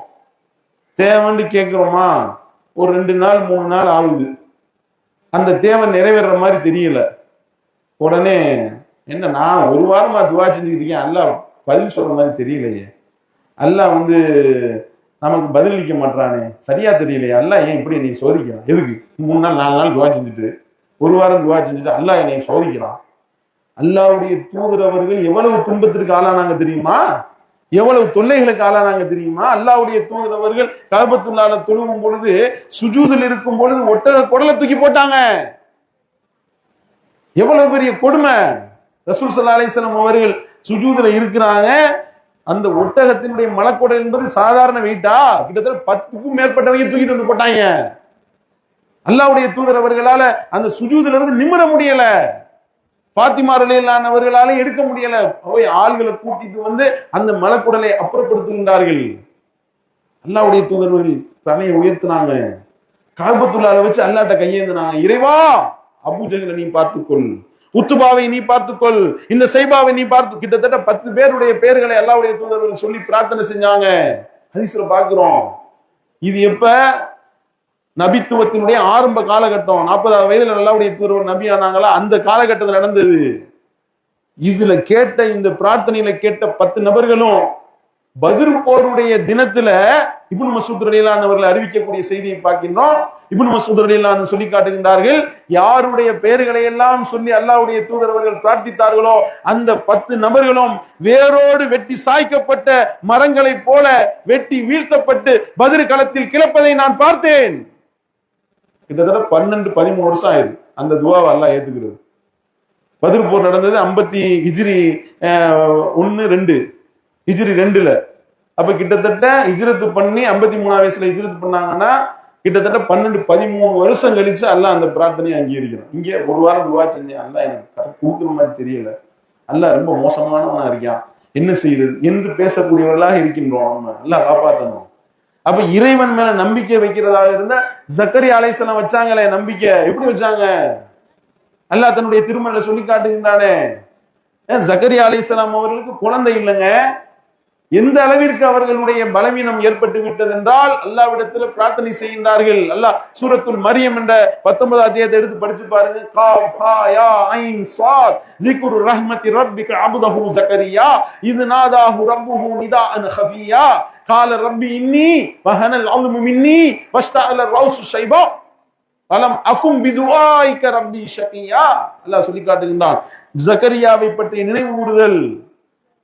தேவைன்னு கேட்கிறோமா, ஒரு 2 நாள் 3 நாள் ஆகுது, அந்த தேவை நிறைவேற மாதிரி தெரியல. உடனே என்ன, நான் ஒரு வாரமா துவா செஞ்சுக்கிட்டு இருக்கேன், அல்லாஹ் பதில் சொல்ற மாதிரி தெரியலையே, அல்லாஹ் நமக்கு பதிலளிக்க மாட்டானே, சரியா தெரியலையே, அல்லாஹ் ஏன் இப்படி நீ சோதிக்கிறான்? எதுக்கு 3 நாள் 4 நாள் துவா செஞ்சுட்டு, ஒரு வாரம் துவா செஞ்சுட்டு அல்லாஹ் என்னை சோதிக்கிறான்? அல்லாஹ்வுடைய தூதர் அவர்கள் எவ்வளவு துன்பத்திற்கு ஆளானாங்க தெரியுமா? எவ்வளவு தொல்லைகளுக்கு ஆளானாங்க தெரியுமா? அல்லாஹ்வுடைய தூதர் அவர்கள் கஅபத்துல்லாஹ்ல தொழுகும் பொழுது, சுஜூதில் இருக்கும் பொழுது ஒட்டக குடலை தூக்கி போட்டாங்க. எவ்வளவு பெரிய கொடுமை! ரசூல் ஸல்லல்லாஹு அலைஹி வஸல்லம் அவர்கள் சுஜூதுல இருக்கிறாங்க, அந்த ஒட்டகத்தினுடைய மலக்குடல் என்பது சாதாரண வெயிட்டா? கிட்டத்தட்ட 10க்கும் மேற்பட்டவங்க தூக்கிட்டு வந்து போட்டாங்க. அல்லாஹ்வுடைய தூதர் அவர்களால அந்த சுஜூதுல இருந்து நிமிர முடியல, பாத்திமா ரலியல்லாஹு அவர்களால எடுக்க முடியல. போய் ஆள்களை கூட்டிட்டு வந்து அந்த மலக்குடலை அப்புறப்படுத்துகின்றார்கள். அல்லாஹ்வுடைய தூதர்கள் தலையை உயர்த்தினாங்க, கஅபத்துல்லாஹ்ல வச்சு அல்லாஹ்ட்ட கையேந்தினாங்க, இறைவா அபூஜஹலை நீ பார்த்துக்கொள், உத்துபாவை நீ பார்த்துக்கொள், இந்த சைபாவை நீ பார்த்து. கிட்டத்தட்ட 10 பேருடைய பெயர்களை அல்லாஹ்வுடைய தூதர்கள் சொல்லி பிரார்த்தனை செஞ்சாங்க. ஹதீஸ்ல பார்க்கிறோம். இது எப்ப? நபித்துவத்தினுடைய ஆரம்ப காலகட்டம். 40வது வயதுல அல்லாஹ்வுடைய தூதர் நபி ஆனாங்களா, அந்த காலகட்டத்தில் நடந்தது. இதுல கேட்ட, இந்த பிரார்த்தனையில கேட்ட 10 நபர்களும் பத்ர் போருடைய தினத்துல இப்னு மஸ்ஊத் ரலியல்லாஹு அன்ஹு அவர்கள் அறிவிக்கக்கூடிய செய்தியை பார்க்கின்றோம். இப்னு மஸ்ஊத் ரலியல்லாஹு அன்ஹு சொல்லி காட்டுகின்றார்கள், யாருடைய பெயர்களை எல்லாம் சொல்லி அல்லாஹ்வுடைய தூதர் அவர்கள் பிரார்த்தித்தார்களோ அந்த 10 நபர்களும் வேரோடு வெட்டி சாய்க்கப்பட்ட மரங்களைப் போல வெட்டி வீழ்த்தப்பட்டு பத்ர் களத்தில் கிளப்பதை நான் பார்த்தேன். கிட்டத்தட்ட 12-13 வருஷம் ஆயிருக்கு அந்த துவாவை அல்லாஹ் ஏத்துக்கிறது. பத்ர் போர் நடந்தது 50 ஹிஜ்ரி 1-2 ஹிஜ்ரி 2ல. அப்ப கிட்டத்தட்ட ஹிஜ்ரத் பண்ணி 53 வயசுல ஹிஜ்ரத் பண்ணாங்கன்னா கிட்டத்தட்ட 12-13 வருஷம் கழிச்சு அல்லாஹ் அந்த பிரார்த்தனையை அங்கீகரிக்கணும். இங்க ஒரு வாரம் துவா செஞ்சேன், அல்லாஹ் எனக்கு கொடுக்குற மாதிரி தெரியல, அல்லாஹ் ரொம்ப மோசமானவனா இருக்கான், என்ன செய்யறது என்று பேசக்கூடியவர்களாக இருக்கின்றோம். நம்ம அல்லாஹ் காப்பாற்றணும். அப்ப இறைவன் மேல நம்பிக்கை வைக்கிறதாக இருந்தா ஜக்கரியா அலைஹிஸ்ஸலாம் வச்சாங்களே நம்பிக்கை, எப்படி வச்சாங்க? அல்லாஹ் தன்னுடைய திருமறையில சொல்லி காட்டுகின்றானே. ஜக்கரியா அலைஹிஸ்ஸலாம் அவர்களுக்கு குழந்தை இல்லைங்க. எந்த அளவிற்கு அவர்களுடைய பலவீனம் ஏற்பட்டு விட்டது என்றால் அல்லாஹ்விடத்துல பிரார்த்தனை செய்கின்றார்கள். அல்லாஹ் சூரத்துல் மரியம் என்ற 19வது அத்தியாயத்தை எடுத்து படிச்சு பாருங்க. காஃப் ஹா யா ஐன் ஸாத் ذிக்ரு ரஹ்மத்தி ரப்பிக அப்தஹு ஜக்கரியா இத் நாதாஹு ரப்புஹு நிதாஅன் ஹஃபியா قال ربي إني وهن العظم مني واشتعل الرأس شيبا ولم أكن بدعائك ربي شقيا. அல்லாஹ் சொல்லி காட்டுகின்றான், ஜக்கரியாவை பற்றி நினைவு கூறுதல்.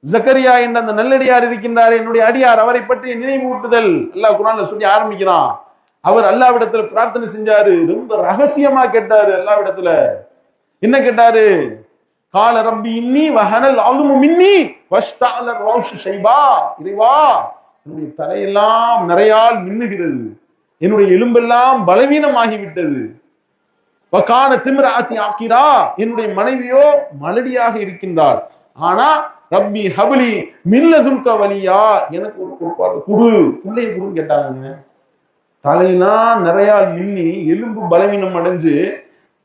ஜக்கரியா என்ற அந்த நல்லடியார் இருக்கின்றார், என்னுடைய அடியார், அவரை பற்றி நினைவு ஊட்டுதல் அல்லாஹ் குர்ஆன்ல சொல்லி ஆரம்பிக்கிறான். அவர் அல்லாஹ்விடத்துல பிரார்த்தனை செஞ்சாரு, ரொம்ப ரகசியமா கேட்டாரு. அல்லாஹ்விடத்துல என்ன கேட்டாரு? கால ரப்பி இன்னி வஹனல் அல்மு மின்னி வஷ்தஅல ரௌஷு ஷைபா. இறைவா என்னுடைய தலையெல்லாம் நிறையால் மின்னுகிறது, என்னுடைய எலும்பெல்லாம் பலவீனமாகிவிட்டது. வகான திம்ராத்தி ஆக்கிரா, என்னுடைய மனைவியோ மலடியாக இருக்கின்றாள். ஆனா ரப்பி ஹப்லி மின் லதுன்க வலியா, எனக்கு ஒரு குடு, பிள்ளைய குடுன்னு கேட்டாங்க. தலையெல்லாம் நிறையால் மின்னி எலும்பு பலவீனம் அடைஞ்சு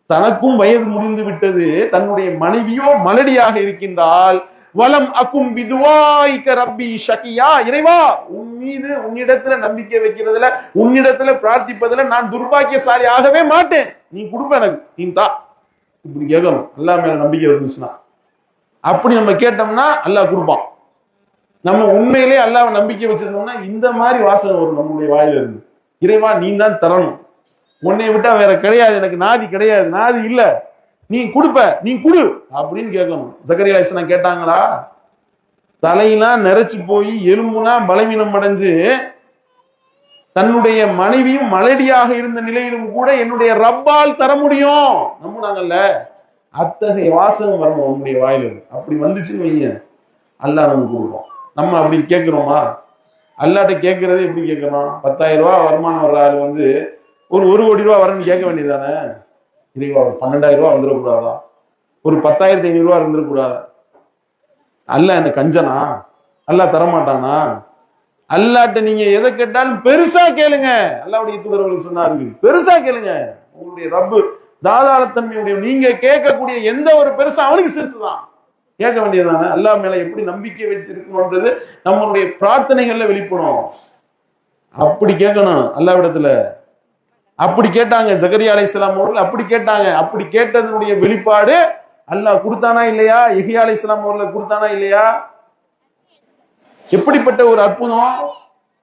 தனக்கும் வயது முடிந்து விட்டது, தன்னுடைய மனைவியோ மலடியாக இருக்கின்றாள். வலம் அக்கும் பிதுவாய்க ரப்பி ஷகியா, இறைவா உன் மீது உன்னிடத்துல நம்பிக்கை வைக்கிறதுல, உன்னிடத்துல பிரார்த்திப்பதுல நான் துர்பாக்கியசாலி ஆகவே மாட்டேன், நீ கொடுப்ப எனக்கு, நீ தா. இப்படி கேட்கணும். அல்லாஹ் மேல நம்பிக்கை இருந்துச்சுன்னா. அப்படி நம்ம கேட்டோம்னா அல்லாஹ் கொடுப்பான். நம்ம உண்மையிலே அல்லாஹ்வை நம்பிக்கை வச்சிருந்தோம்னா இந்த மாதிரி வாசனை வரும் நம்மளுடைய வாயில இருந்து. இறைவா நீ தான் தரணும், உன்னை விட்டா வேற கிடையாது, எனக்கு நாதி கிடையாது, நாதி இல்ல, நீ கொடுப்ப, நீ குடு அப்படின்னு கேட்கணும். ஜக்கரியா அலைஹிஸ்ஸலாம் கேட்டாங்களா? தலையெல்லாம் நிறைச்சு போய் எலும்புலாம் பலவீனம் அடைஞ்சு தன்னுடைய மனைவியும் மலடியாக இருந்த நிலையிலும் கூட என்னுடைய ரப்பால் தர முடியும் நம்புனாங்கல்ல. அத்தகைய வாசகம் வரணும் நம்முடைய வாயில. அப்படி வந்துச்சுன்னு வைங்க, அல்லாஹ் நமக்கு கொடுப்போம். நம்ம அப்படி கேட்கிறோமா? அல்லாட்ட கேட்கறது எப்படி கேட்கணும்? 10,000 ரூபாய் வருமானம் வர்ற ஆள் வந்து ஒரு 1 கோடி ரூபாய் வரணும்னு கேட்க வேண்டியதானே? இறைவா ஒரு 12,000 ரூபாய் வந்துடக்கூடாதா? ஒரு 10,500 ரூபாய் இருந்துடக்கூடாதா? அல்லாஹ் என்ன கஞ்சனா? அல்லாஹ் தரமாட்டானா? அல்லாட்ட நீங்க எதை கேட்டாலும் பெருசா கேளுங்க. அல்லாஹ்வுடைய தூதர்கள் சொன்னார்கள், பெருசா கேளுங்க. உங்களுடைய ரப்பு தாதாளத்தன்மையுடைய நீங்க கேட்கக்கூடிய எந்த ஒரு பெருசா அவனுக்கு சிறுசுதான். கேட்க வேண்டியதானே? அல்லாஹ் மேல எப்படி நம்பிக்கை வச்சிருக்கணும்ன்றது நம்மளுடைய பிரார்த்தனைகள்ல வெளிப்படும். அப்படி கேட்கணும் அல்லாஹ்விடத்துல. அப்படி கேட்டாங்க ஜக்கரியா அலைஹிஸ்ஸலாம் அவர்கள், அப்படி கேட்டாங்க. அப்படி கேட்டதனுடைய வெளிப்பாடு அல்லாஹ் கொடுத்தானா இல்லையா? யஹ்யா அலைஹிஸ்ஸலாம் அவர்கள் கொடுத்தானா இல்லையா? எப்படிப்பட்ட ஒரு அற்புதம்!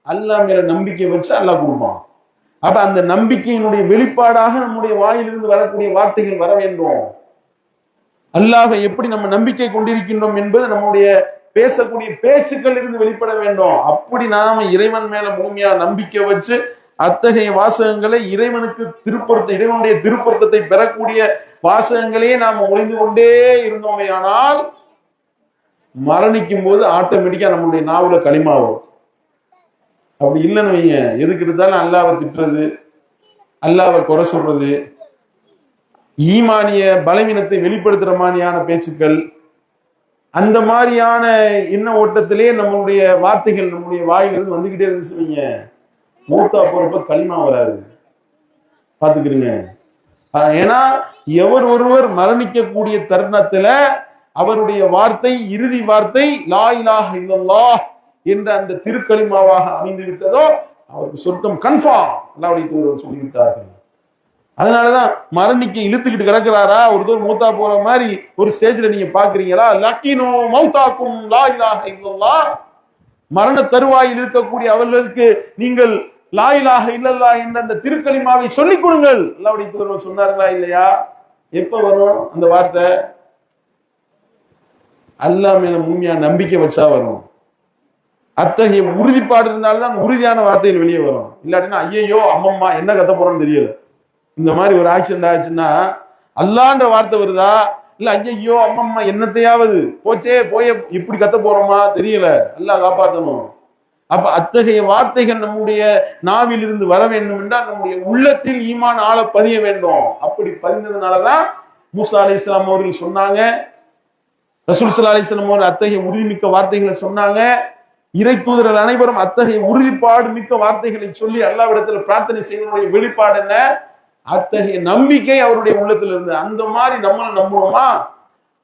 அல்லாஹ் மேல நம்பிக்கை வச்சு அல்லாஹ் கொடுப்பான். அப்ப அந்த நம்பிக்கையினுடைய வெளிப்பாடாக நம்முடைய வாயிலிருந்து வரக்கூடிய வார்த்தைகள் வர வேண்டும். அல்லாஹை எப்படி நம்ம நம்பிக்கை கொண்டிருக்கின்றோம் என்பது நம்முடைய பேசக்கூடிய பேச்சுக்கள் இருந்து வெளிப்பட வேண்டும். அப்படி நாம இறைவன் மேல முழுமையா நம்பிக்கை வச்சு அத்தகைய வாசகங்களை இறைவனுக்கு இறைவனுடைய திருப்பொருத்தத்தை பெறக்கூடிய வாசகங்களே நாம ஒளிந்து கொண்டே இருந்தோமே ஆனால் மரணிக்கும் போது ஆட்டோமேட்டிக்கா நம்மளுடைய நாவல களிமா வரும். அப்படி இல்லைன்னு வைங்க, எதுக்கு எடுத்தாலும் அல்லாஹ்வை திட்டுறது, அல்லாஹ்வை குறை சொல்றது, ஈமானிய பலவீனத்தை வெளிப்படுத்துற மாதிரியான பேச்சுக்கள், அந்த மாதிரியான எண்ண ஓட்டத்திலே நம்மளுடைய வார்த்தைகள் நம்முடைய வாயிலிருந்து வந்துகிட்டே இருந்துச்சு வைங்க, மூத்தா போறப்ப களிமா வராது. பாத்துக்கிறீங்க. ஏன்னா எவர் ஒருவர் மரணிக்கக்கூடிய தருணத்துல அவருடைய வார்த்தை இறுதி வார்த்தை லா இலாஹ இல்லல்லாஹ் என்ற அந்த திருக்கலிமாவாக அமைந்து விட்டதோ அவருக்கு சொர்க்கம் கன்ஃபார்ம். அல்லாஹ்வுடைய தூதர் சொல்லிவிட்டார்கள். அதனாலதான் மரணிக்க இழுத்துக்கிட்டு கிடக்கிறாரா ஒருத்தர் மூத்தா போற மாதிரி ஒரு ஸ்டேஜ்ல நீங்க பாக்குறீங்களா? லக்கினோ மௌதாக்கும் லா இலாஹ இல்லல்லாஹ், மரண தருவாயில் இருக்கக்கூடிய அவர்களுக்கு நீங்கள் லா இலாஹ இல்லல்லாஹ் என்ற அந்த திருக்கலிமாவை சொல்லிக் கொடுங்கள். அல்லாஹ்வுடைய தூதர் சொன்னார்களா இல்லையா? எப்ப வரும் அந்த வார்த்தை? அல்லாஹ் மேல முழுமையா நம்பிக்கை வச்சா வரும். அத்தகைய உறுதிப்பாடு இருந்தால்தான் உறுதியான வார்த்தைகள் வெளியே வரும். இல்லாட்டினா ஐயோ அம்மம்மா என்ன கத்த போறோம்னு தெரியல, இந்த மாதிரி ஒரு ஆக்சிடென்ட் ஆச்சுன்னா அல்லான்ற வார்த்தை வருதா, இல்ல ஐயோ அம்மம்மா என்னத்தையாவது போச்சே போய இப்படி கத்த போறோமா தெரியல, அல்லாஹ் காப்பாற்றணும். அப்ப அத்தகைய வார்த்தைகள் நம்முடைய நாவில் இருந்து வர வேண்டும் என்றால் நம்முடைய உள்ளத்தில் ஈமான் ஆள பதிய வேண்டும். அப்படி பதிந்ததுனாலதான் மூசா அலைஹிஸ்ஸலாம் அவர்கள் சொன்னாங்க, ரசூல் ஸல்லல்லாஹு அலைஹி வஸல்லம் அவர்கள் அத்தகைய உறுதிமிக்க வார்த்தைகளை சொன்னாங்க. இறை தூதர்கள் அனைவரும் அத்தகைய உறுதிப்பாடு மிக்க வார்த்தைகளை சொல்லி அல்லாஹ்விடத்தில் பிரார்த்தனை செய்வதனுடைய வெளிப்பாடு என்ன? அத்தகைய நம்பிக்கை அவருடைய உள்ளத்துல இருந்து. அந்த மாதிரி நம்மளும் நம்புவோமா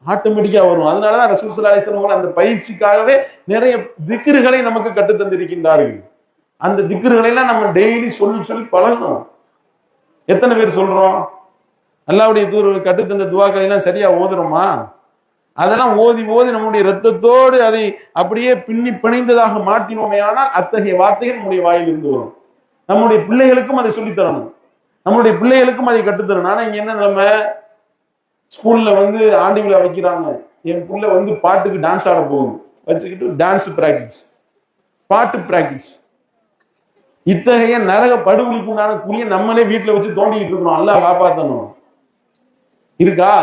ஆட்டோமேட்டிக்கா வரும். அதனாலதான் ரசூல் ஸல்லல்லாஹு அலைஹி வஸல்லம் அந்த பயிற்சிக்காகவே நிறைய திக்ருகளை நமக்கு கற்று தந்திருக்கின்றார்கள். அந்த திக்ருகளை எல்லாம் நம்ம டெய்லி சொல்லி சொல்லி பழகணும். எத்தனை பேர் சொல்றோம்? அல்லாஹ்வுடைய தூதர் கற்று தந்த துஆக்களை எல்லாம் சரியா ஓதுறோமா? அதெல்லாம் ஓதி ஓதி நம்முடைய ரத்தத்தோடு அதை அப்படியே பின்னி பிணைந்ததாக மாற்றினோமே ஆனால் அத்தகைய வார்த்தைகள் நம்முடைய வாயில் இருந்து வரும். நம்முடைய பிள்ளைகளுக்கும் அதை சொல்லித்தரணும், நம்முடைய பிள்ளைகளுக்கும் அதை கற்றுத்தரணும். ஆனா இங்க என்ன நிலைமை? ஸ்கூல்ல வந்து ஆண்டு விழா வைக்கிறாங்க, என் புள்ள வந்து பாட்டுக்கு டான்ஸ் ஆட போகுது, வச்சுக்கிட்டு டான்ஸ் பிராக்டிஸ், பாட்டு பிராக்டிஸ். இத்தகைய நரக படுகொலிக்கு உண்டான குழிய நம்மளே வீட்டுல வச்சு தோண்டிக்கிட்டு இருக்கணும். அல்லாஹ் காப்பாற்றணும். இருக்கா?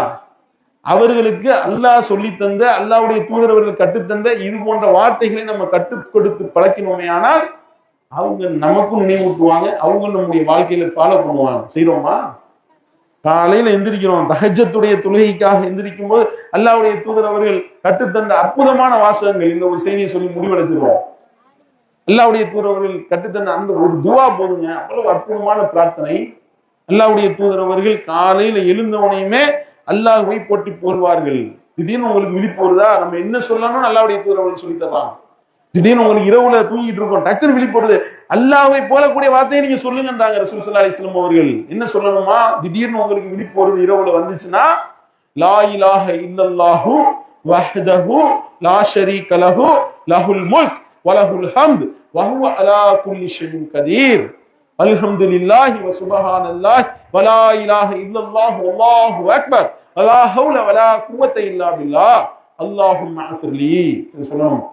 அவர்களுக்கு அல்லாஹ் சொல்லி தந்த அல்லாஹ்வுடைய தூதர் அவர்கள் கற்றுத்தந்த இது போன்ற வார்த்தைகளை நம்ம கற்றுக் கொடுத்து பழக்கினோமே ஆனால் அவங்க நமக்கும் நினைவூட்டுவாங்க, அவங்க நம்முடைய வாழ்க்கையில ஃபாலோ பண்ணுவாங்க. செய்யறோமா? காலையில எந்திரிக்கிறோம், தஹஜ்ஜத்துடைய தொழுகைக்காக எந்திரிக்கும் போது அல்லாஹ்வுடைய தூதர் அவர்கள் கற்றுத்தந்த அற்புதமான வாசகங்கள். இந்த ஒரு செய்தியை சொல்லி முடிவெடுத்துருவோம். அல்லாஹ்வுடைய தூதர் அவர்கள் கற்றுத்தந்த அந்த ஒரு துவா போதுங்க, அவ்வளவு அற்புதமான பிரார்த்தனை. அல்லாஹ்வுடைய தூதர் அவர்கள் காலையில எழுந்தவனையுமே அல்லாஹ்வை போற்றி போடுவார்கள். திடீர்னு உங்களுக்கு விழிப்பு வருதா, நம்ம என்ன சொல்லணும்னு அல்லாஹ்வுடைய தூதர் அவர்கள் சொல்லி தர்றாங்க. திடீர்னு உங்களுக்கு இரவுல தூங்கிட்டு இருக்கோம், டக்குன்னு விழிப்பு வருது, அல்லாஹ்வை போலக்கூடிய வார்த்தையை நீங்க சொல்லுங்கன்றாங்க ரசூல் ஸல்லல்லாஹு அலைஹி வஸல்லம் அவர்கள். என்ன சொல்லணுமா? திடீர்னு உங்களுக்கு விழிப்பு வருது இரவுல வந்துச்சுன்னா லா இலாஹ இல்லல்லாஹு வஹ்தஹு லா ஷரீக லஹு லஹுல் முல்க் வலஹுல் ஹம்த் வஹுவ அலா குல்லி ஷைஇன் கதீர். அல்ஹம்துலில்லாஹி வ சுப்ஹானல்லாஹி வ லா இலாஹ இல்லல்லாஹு வல்லாஹு அக்பர் லா ஹவுல வலா குவத்த இல்லா பில்லாஹ் அல்லாஹும்ம அஃபிர்லி. சொல்லணும்.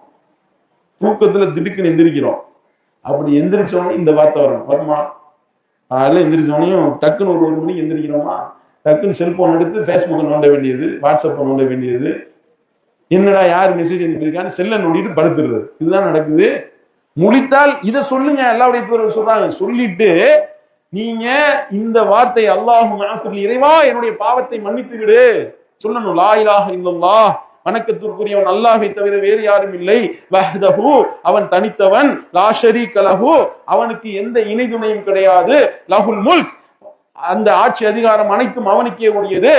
தூக்கத்துல திடுக்குன்னு எந்திரிக்கிறோம். அப்படி எந்திரிச்சோடனே இந்த வார்த்தை வரும். வருமா? அதெல்லாம் எந்திரிச்சோடனையும் டக்குன்னு ஒரு மணிக்கு எந்திரிக்கிறோமா, டக்குன்னு செல்போன் எடுத்து ஃபேஸ்புக்கை நோண்ட வேண்டியது, வாட்ஸ்அப்பை நோண்ட வேண்டியது, என்னடா யார் மெசேஜ் அனுப்பியிருக்கான்னு செல்லை நோண்டிட்டு படுத்துடுறது. இதுதான் நடக்குது. முழித்தால் இதை சொல்லுங்க. அல்லாஹ்வுடைய தூதர் சொல்றாங்க. சொல்லிட்டு நீங்க இந்த வார்த்தை அல்லாஹும்ம அஃபிர்லி, இறைவா என்னுடைய பாவத்தை மன்னித்து விடு சொல்லணும். லா இலாஹ இல்லல்லாஹ், வணக்கத்திற்குரியவன் அல்லாஹ்வை தவிர வேறு யாரும் இல்லை. வஹ்தஹு, அவன் தனித்தவன். லா ஷரீக லஹு, அவனுக்கு எந்த இணை துணையும் கிடையாது. லஹுல் முல்க், அந்த ஆட்சி அதிகாரம் அனைத்தும் அவனுக்கே உரியது.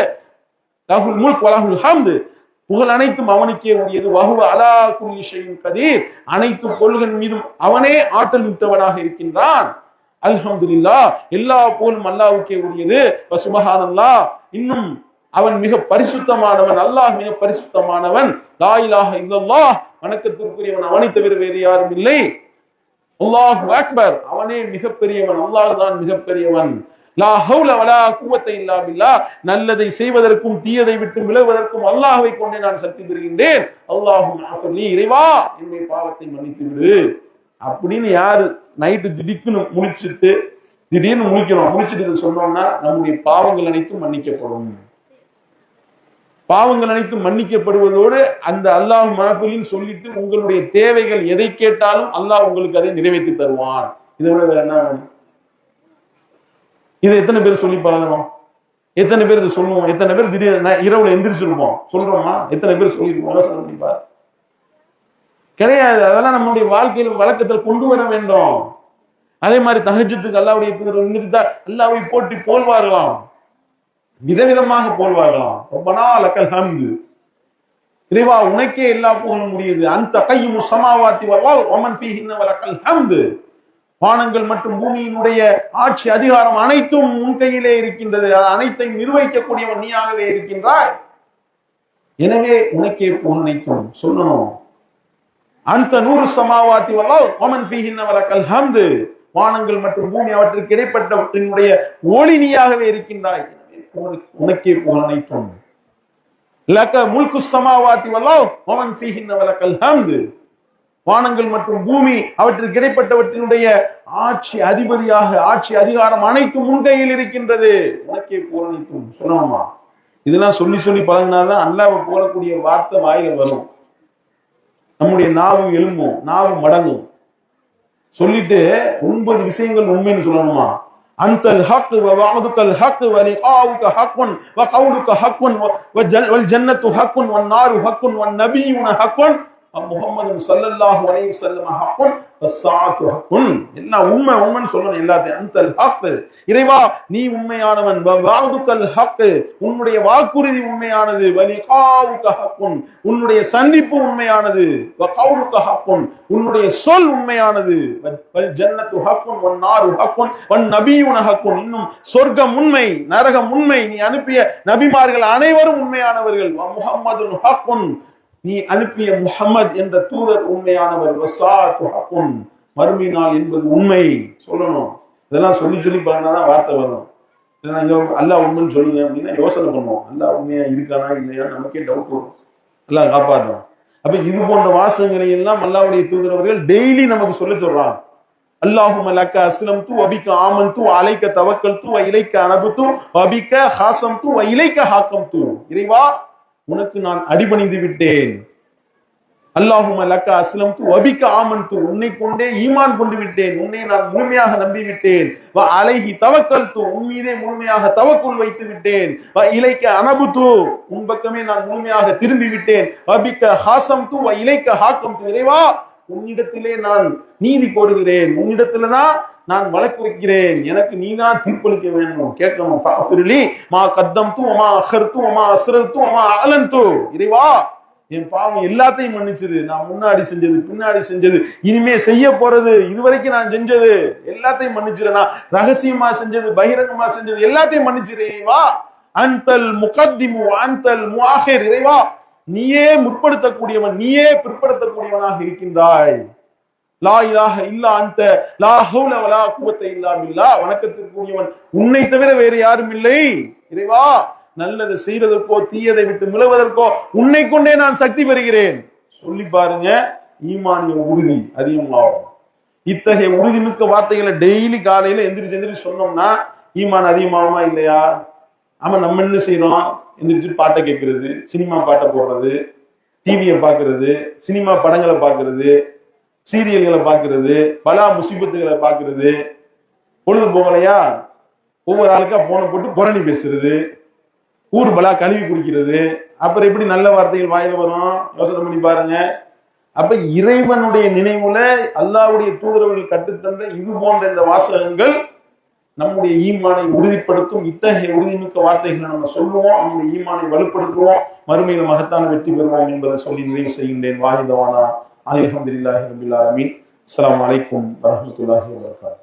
லஹுல் முல்க் வலஹுல் ஹம்த், புகழ் அனைத்தும் அவனுக்கே உரியது. வஹுவ அலா குல்லி ஷைஇன் கதீர், அனைத்து பொருள்கள் மீதும் அவனே ஆற்றல் மிக்கவனாக இருக்கின்றான். அல்ஹம்துலில்லாஹ், எல்லா புகழும் அல்லாஹ்வுக்கே உரியது. வ சுப்ஹானல்லாஹ், இன்னும் அவன் மிக பரிசுத்தமானவன். அல்லாஹ் மிக பரிசுத்தமானவன். லா இலாஹ இல்லல்லாஹ், வணக்கத்திற்குரியவன் அவனை தவிர வேறு யாரும் இல்லை. அல்லாஹு அக்பர், அவனே மிகப்பெரியவன். அல்லாஹ் தான் மிகப்பெரியவன். லா ஹவுல வலா குவத்த இல்லா பில்லாஹ், நல்லதை செய்வதற்கும் தீயதை விட்டு விலகுவதற்கும் அல்லாஹ்வை கொண்டே நான் சக்தி பெறுகின்றேன். அல்லாஹும்ம அஃபிர்லி, இறைவா என்னுடைய பாவத்தை மன்னித்து விடு அப்படின்னு யாரு நைட்டு திடீர்னு முழிக்கிறோம். முழிச்சிட்டு சொன்னோம்னா நம்முடைய பாவங்கள் அனைத்தும் மன்னிக்கப்படும். பாவங்கள் அனைத்தும் மன்னிக்கப்படுவதோடு அந்த அல்லாஹ் மஃபிலின்னு சொல்லிட்டு உங்களுடைய தேவைகள் எதை கேட்டாலும் அல்லாஹ் உங்களுக்கு அதை நிறைவேற்றி தருவான். இதை விட வேற என்ன? இதை எத்தனை பேர் சொல்லி பழகணும்? எத்தனை பேர் இதை சொல்லுவோம்? எத்தனை பேர் திடீர்னு இரவுல எந்திரிச்சிருப்போம்? சொல்றோமா? எத்தனை பேர் சொல்லிருப்போம்? கிடையாது. அதெல்லாம் நம்மளுடைய வாழ்க்கையில் வழக்கத்தில் கொண்டு வர வேண்டும். அதே மாதிரி தஹஜ்ஜுதுக்கு அல்லாஹ்வுடைய தூதர் எந்திரித்தா அல்லாஹ்வை போற்றி போல்வார்களாம், விதவிதமாக போல்வார்களாம். ரப்பனா லக்கல் ஹம்து, இறைவா உனக்கே எல்லா புகழும் முடியுது. அந்த கையும் சமாவாத்தி வமன் ஃபீஹின்ன வலக்கல் ஹம்து, வானங்கள் மற்றும் பூமியினுடைய ஆட்சி அதிகாரம் அனைத்தும் உன் கையிலே இருக்கின்றது. அனைத்தையும் நிர்வகிக்கக்கூடியவன் நீயாகவே இருக்கின்றாய். எனவே உனக்கே புகழ் அனைத்தும் சொல்லணும். அந்த நூறு சமாவாத்தி வமன் ஃபீஹின்ன வலக்கல் ஹம்து, வானங்கள் மற்றும் பூமி அவற்றுக்கு இடைப்பட்டவற்றினுடைய ஒளி நீயாகவே இருக்கின்றாய். உனக்கே புகழ் அனைத்தும். லக முல்கு ஸமாவாத்தி வமன் ஃபீஹின்ன வலக்கல் ஹம்து, வானங்கள் மற்றும் பூமி அவற்றுக்கு இடைப்பட்டவற்றினுடைய ஆட்சி அதிபதியாக ஆட்சி அதிகாரம் அனைத்தும் உன் கையில் இருக்கின்றது. உனக்கே புகழ் அனைத்தும் சொல்லணுமா? இதெல்லாம் சொல்லி சொல்லி பழகினாதான் அல்லாஹ்வை புகழக்கூடிய வார்த்தை வாயில வரும். நம்முடைய நாவும் எலும்பும், நாவும் மடங்கும். சொல்லிட்டு 9 விஷயங்கள் உண்மைன்னு சொல்லணுமா? அன்தல் ஹக் வ வஅதுகல் ஹக் வ லிகாவுக ஹக்குன் வ கவுலுக ஹக்குன் வல் ஜன்னத்து ஹக்குன் வன் நாரு ஹக்குன் வன் நபியுன ஹக்குன் வ முஹம்மது ஸல்லல்லாஹு அலைஹி வஸல்லம் ஹக்குன் வஸ்ஸாஅத்து ஹக்குன். எல்லாம் உண்மை உண்மைன்னு சொல்லணும் எல்லாத்தையும். அன்தல் ஹக், இறைவா நீ உண்மையானவன். வ வஅதுகல் ஹக், உன்னுடைய வாக்குறுதி உண்மையானது. வ லிகாவுக ஹக்குன், உன்னுடைய சந்திப்பு உண்மையானது. வ கவுலுக ஹக்குன், உன்னுடைய சொல் உண்மையானது. வல் ஜன்னத்து ஹக்குன் வன் நாரு ஹக்குன் வன் நபியுன ஹக்குன், இன்னும் சொர்க்கம் உண்மை, நரகம் உண்மை, நீ அனுப்பிய நபிமார்கள் அனைவரும் உண்மையானவர்கள். வ முஹம்மதுன் ஹக்குன், நீ அனுப்பிய முஹம்மத் என்ற தூதர் உண்மையானவர். வஸ்ஸாஅத்து ஹக்குன், மறுமை நாள் என்பது உண்மை சொல்லணும். இதெல்லாம் சொல்லி சொல்லி பண்ணாதான் வார்த்தை வரும். அல்லாஹ் உண்மைன்னு சொல்லுங்க அப்படின்னா யோசனை பண்ணுவோம். அல்லாஹ் உண்மையா இருக்கானா இல்லையா நமக்கே டவுட் வரும். அல்லாஹ் காப்பாற்றும். அப்ப இது போன்ற வாசகங்களை எல்லாம் அல்லாஹ்வுடைய தூதர் அவர்கள் டெய்லி நமக்கு சொல்ல சொல்றாங்க. அல்லாஹும்ம லக்க அஸ்லம்து வ பிக ஆமன்து வ அலைக தவக்கல்து வ இலைக அனபுது வ பிக ஹாசம்து வ இலைக ஹாக்கம்து, இறைவா உனக்கு நான் அடிபணிந்து விட்டேன். அல்லாஹும்ம லக்க அஸ்லம்து வ பிக ஆமன்து, உன்னை கொண்டே ஈமான் கொண்டு விட்டேன், உன்னை நான் முழுமையாக நம்பி விட்டேன். வ அலைஹி தவக்கல்து, உன் மீதே முழுமையாக தவக்குல் வைத்து விட்டேன். வ இலைக அனபுது, உன் பக்கமே நான் முழுமையாக திரும்பி விட்டேன். வ பிக ஹாசம்து வ இலைக ஹாக்கம்து, இறைவா உன்னிடத்திலே நான் நீதி கோருகிறேன், உன்னிடத்துலதான் நான் வழக்கு வைக்கிறேன், எனக்கு நீதான் தீர்ப்பளிக்க வேண்டும். கேட்கணும். ஃபஅஃபிர்லி மா கத்தம்து வ மா அഖர்து வ மா அஸ்ரர்து வ மா அலன்து, இறைவா என் பாவம் எல்லாத்தையும் மன்னிச்சிரு. நான் முன்னாடி செஞ்சது, பின்னாடி செஞ்சது, இனிமே செய்ய போறது, இதுவரைக்கும் நான் செஞ்சது எல்லாத்தையும் மன்னிச்சிரு. நான் ரகசியமா செஞ்சது, பகிரங்கமா செஞ்சது எல்லாத்தையும் மன்னிச்சிரு. இறைவா அன்தல் முகத்திமு அன்தல் முஆஹிர், இறைவா நீயே முற்படுத்தக்கூடியவன், நீயே பிற்படுத்தக்கூடியவனாக இருக்கின்றாய். லா இலாஹ இல்லா அன்த லா ஹவுல வலா குவத்த இல்லா பில்லாஹ். வணக்கத்திற்குரியவன் உன்னை தவிர வேறு யாரும் இல்லை. இறைவா, நல்லது செய்யறதற்கோ தீயதை விட்டு விலகுவதற்கோ உன்னை கொண்டே நான் சக்தி பெறுகிறேன். சொல்லி பாருங்க, ஈமானிய உறுதி அதிகமாகும். இத்தகைய உறுதிமிக்க வார்த்தைகளை டெய்லி காலையில எந்திரிச்சு சொன்னோம்னா ஈமான் அதிகமாகுமா இல்லையா? ஆமா, நம்ம என்ன செய்யறோம்? எந்திரிச்சு பாட்டை கேட்கறது, சினிமா பாட்டை போடுறது, டிவியை பாக்குறது, சினிமா படங்களை பாக்குறது, சீரியல்களை பாக்குறது, பலா முசிபத்துகளை பாக்குறது, பொழுது போகலையா ஒவ்வொரு ஆளுக்கா போன போட்டு புரணி பேசுறது, ஊர் பலா கழுவி குடிக்கிறது. அப்புறம் எப்படி நல்ல வார்த்தைகள் வாயில வரும்? யோசனை பண்ணி பாருங்க. அப்ப இறைவனுடைய நினைவுல அல்லாஹ்வுடைய தூதரவர்கள் கற்றுத்தந்த இது போன்ற இந்த வாசகங்கள் நம்முடைய ஈமானை உறுதிப்படுத்தும். இத்தகைய உறுதிமிக்க வார்த்தைகளை நம்ம சொல்லுவோம், நம்முடைய ஈமானை வலுப்படுத்துவோம், மறுமையில மகத்தான வெற்றி பெறுவோம் என்பதை சொல்லி நிறைவு செய்கின்றேன். வாஹிதவானா அல்ஹம்துலில்லாஹி ரப்பில் ஆலமீன். அஸ்ஸலாமு அலைக்கும் வரஹ்மத்துல்லாஹி வபரகாத்துஹு.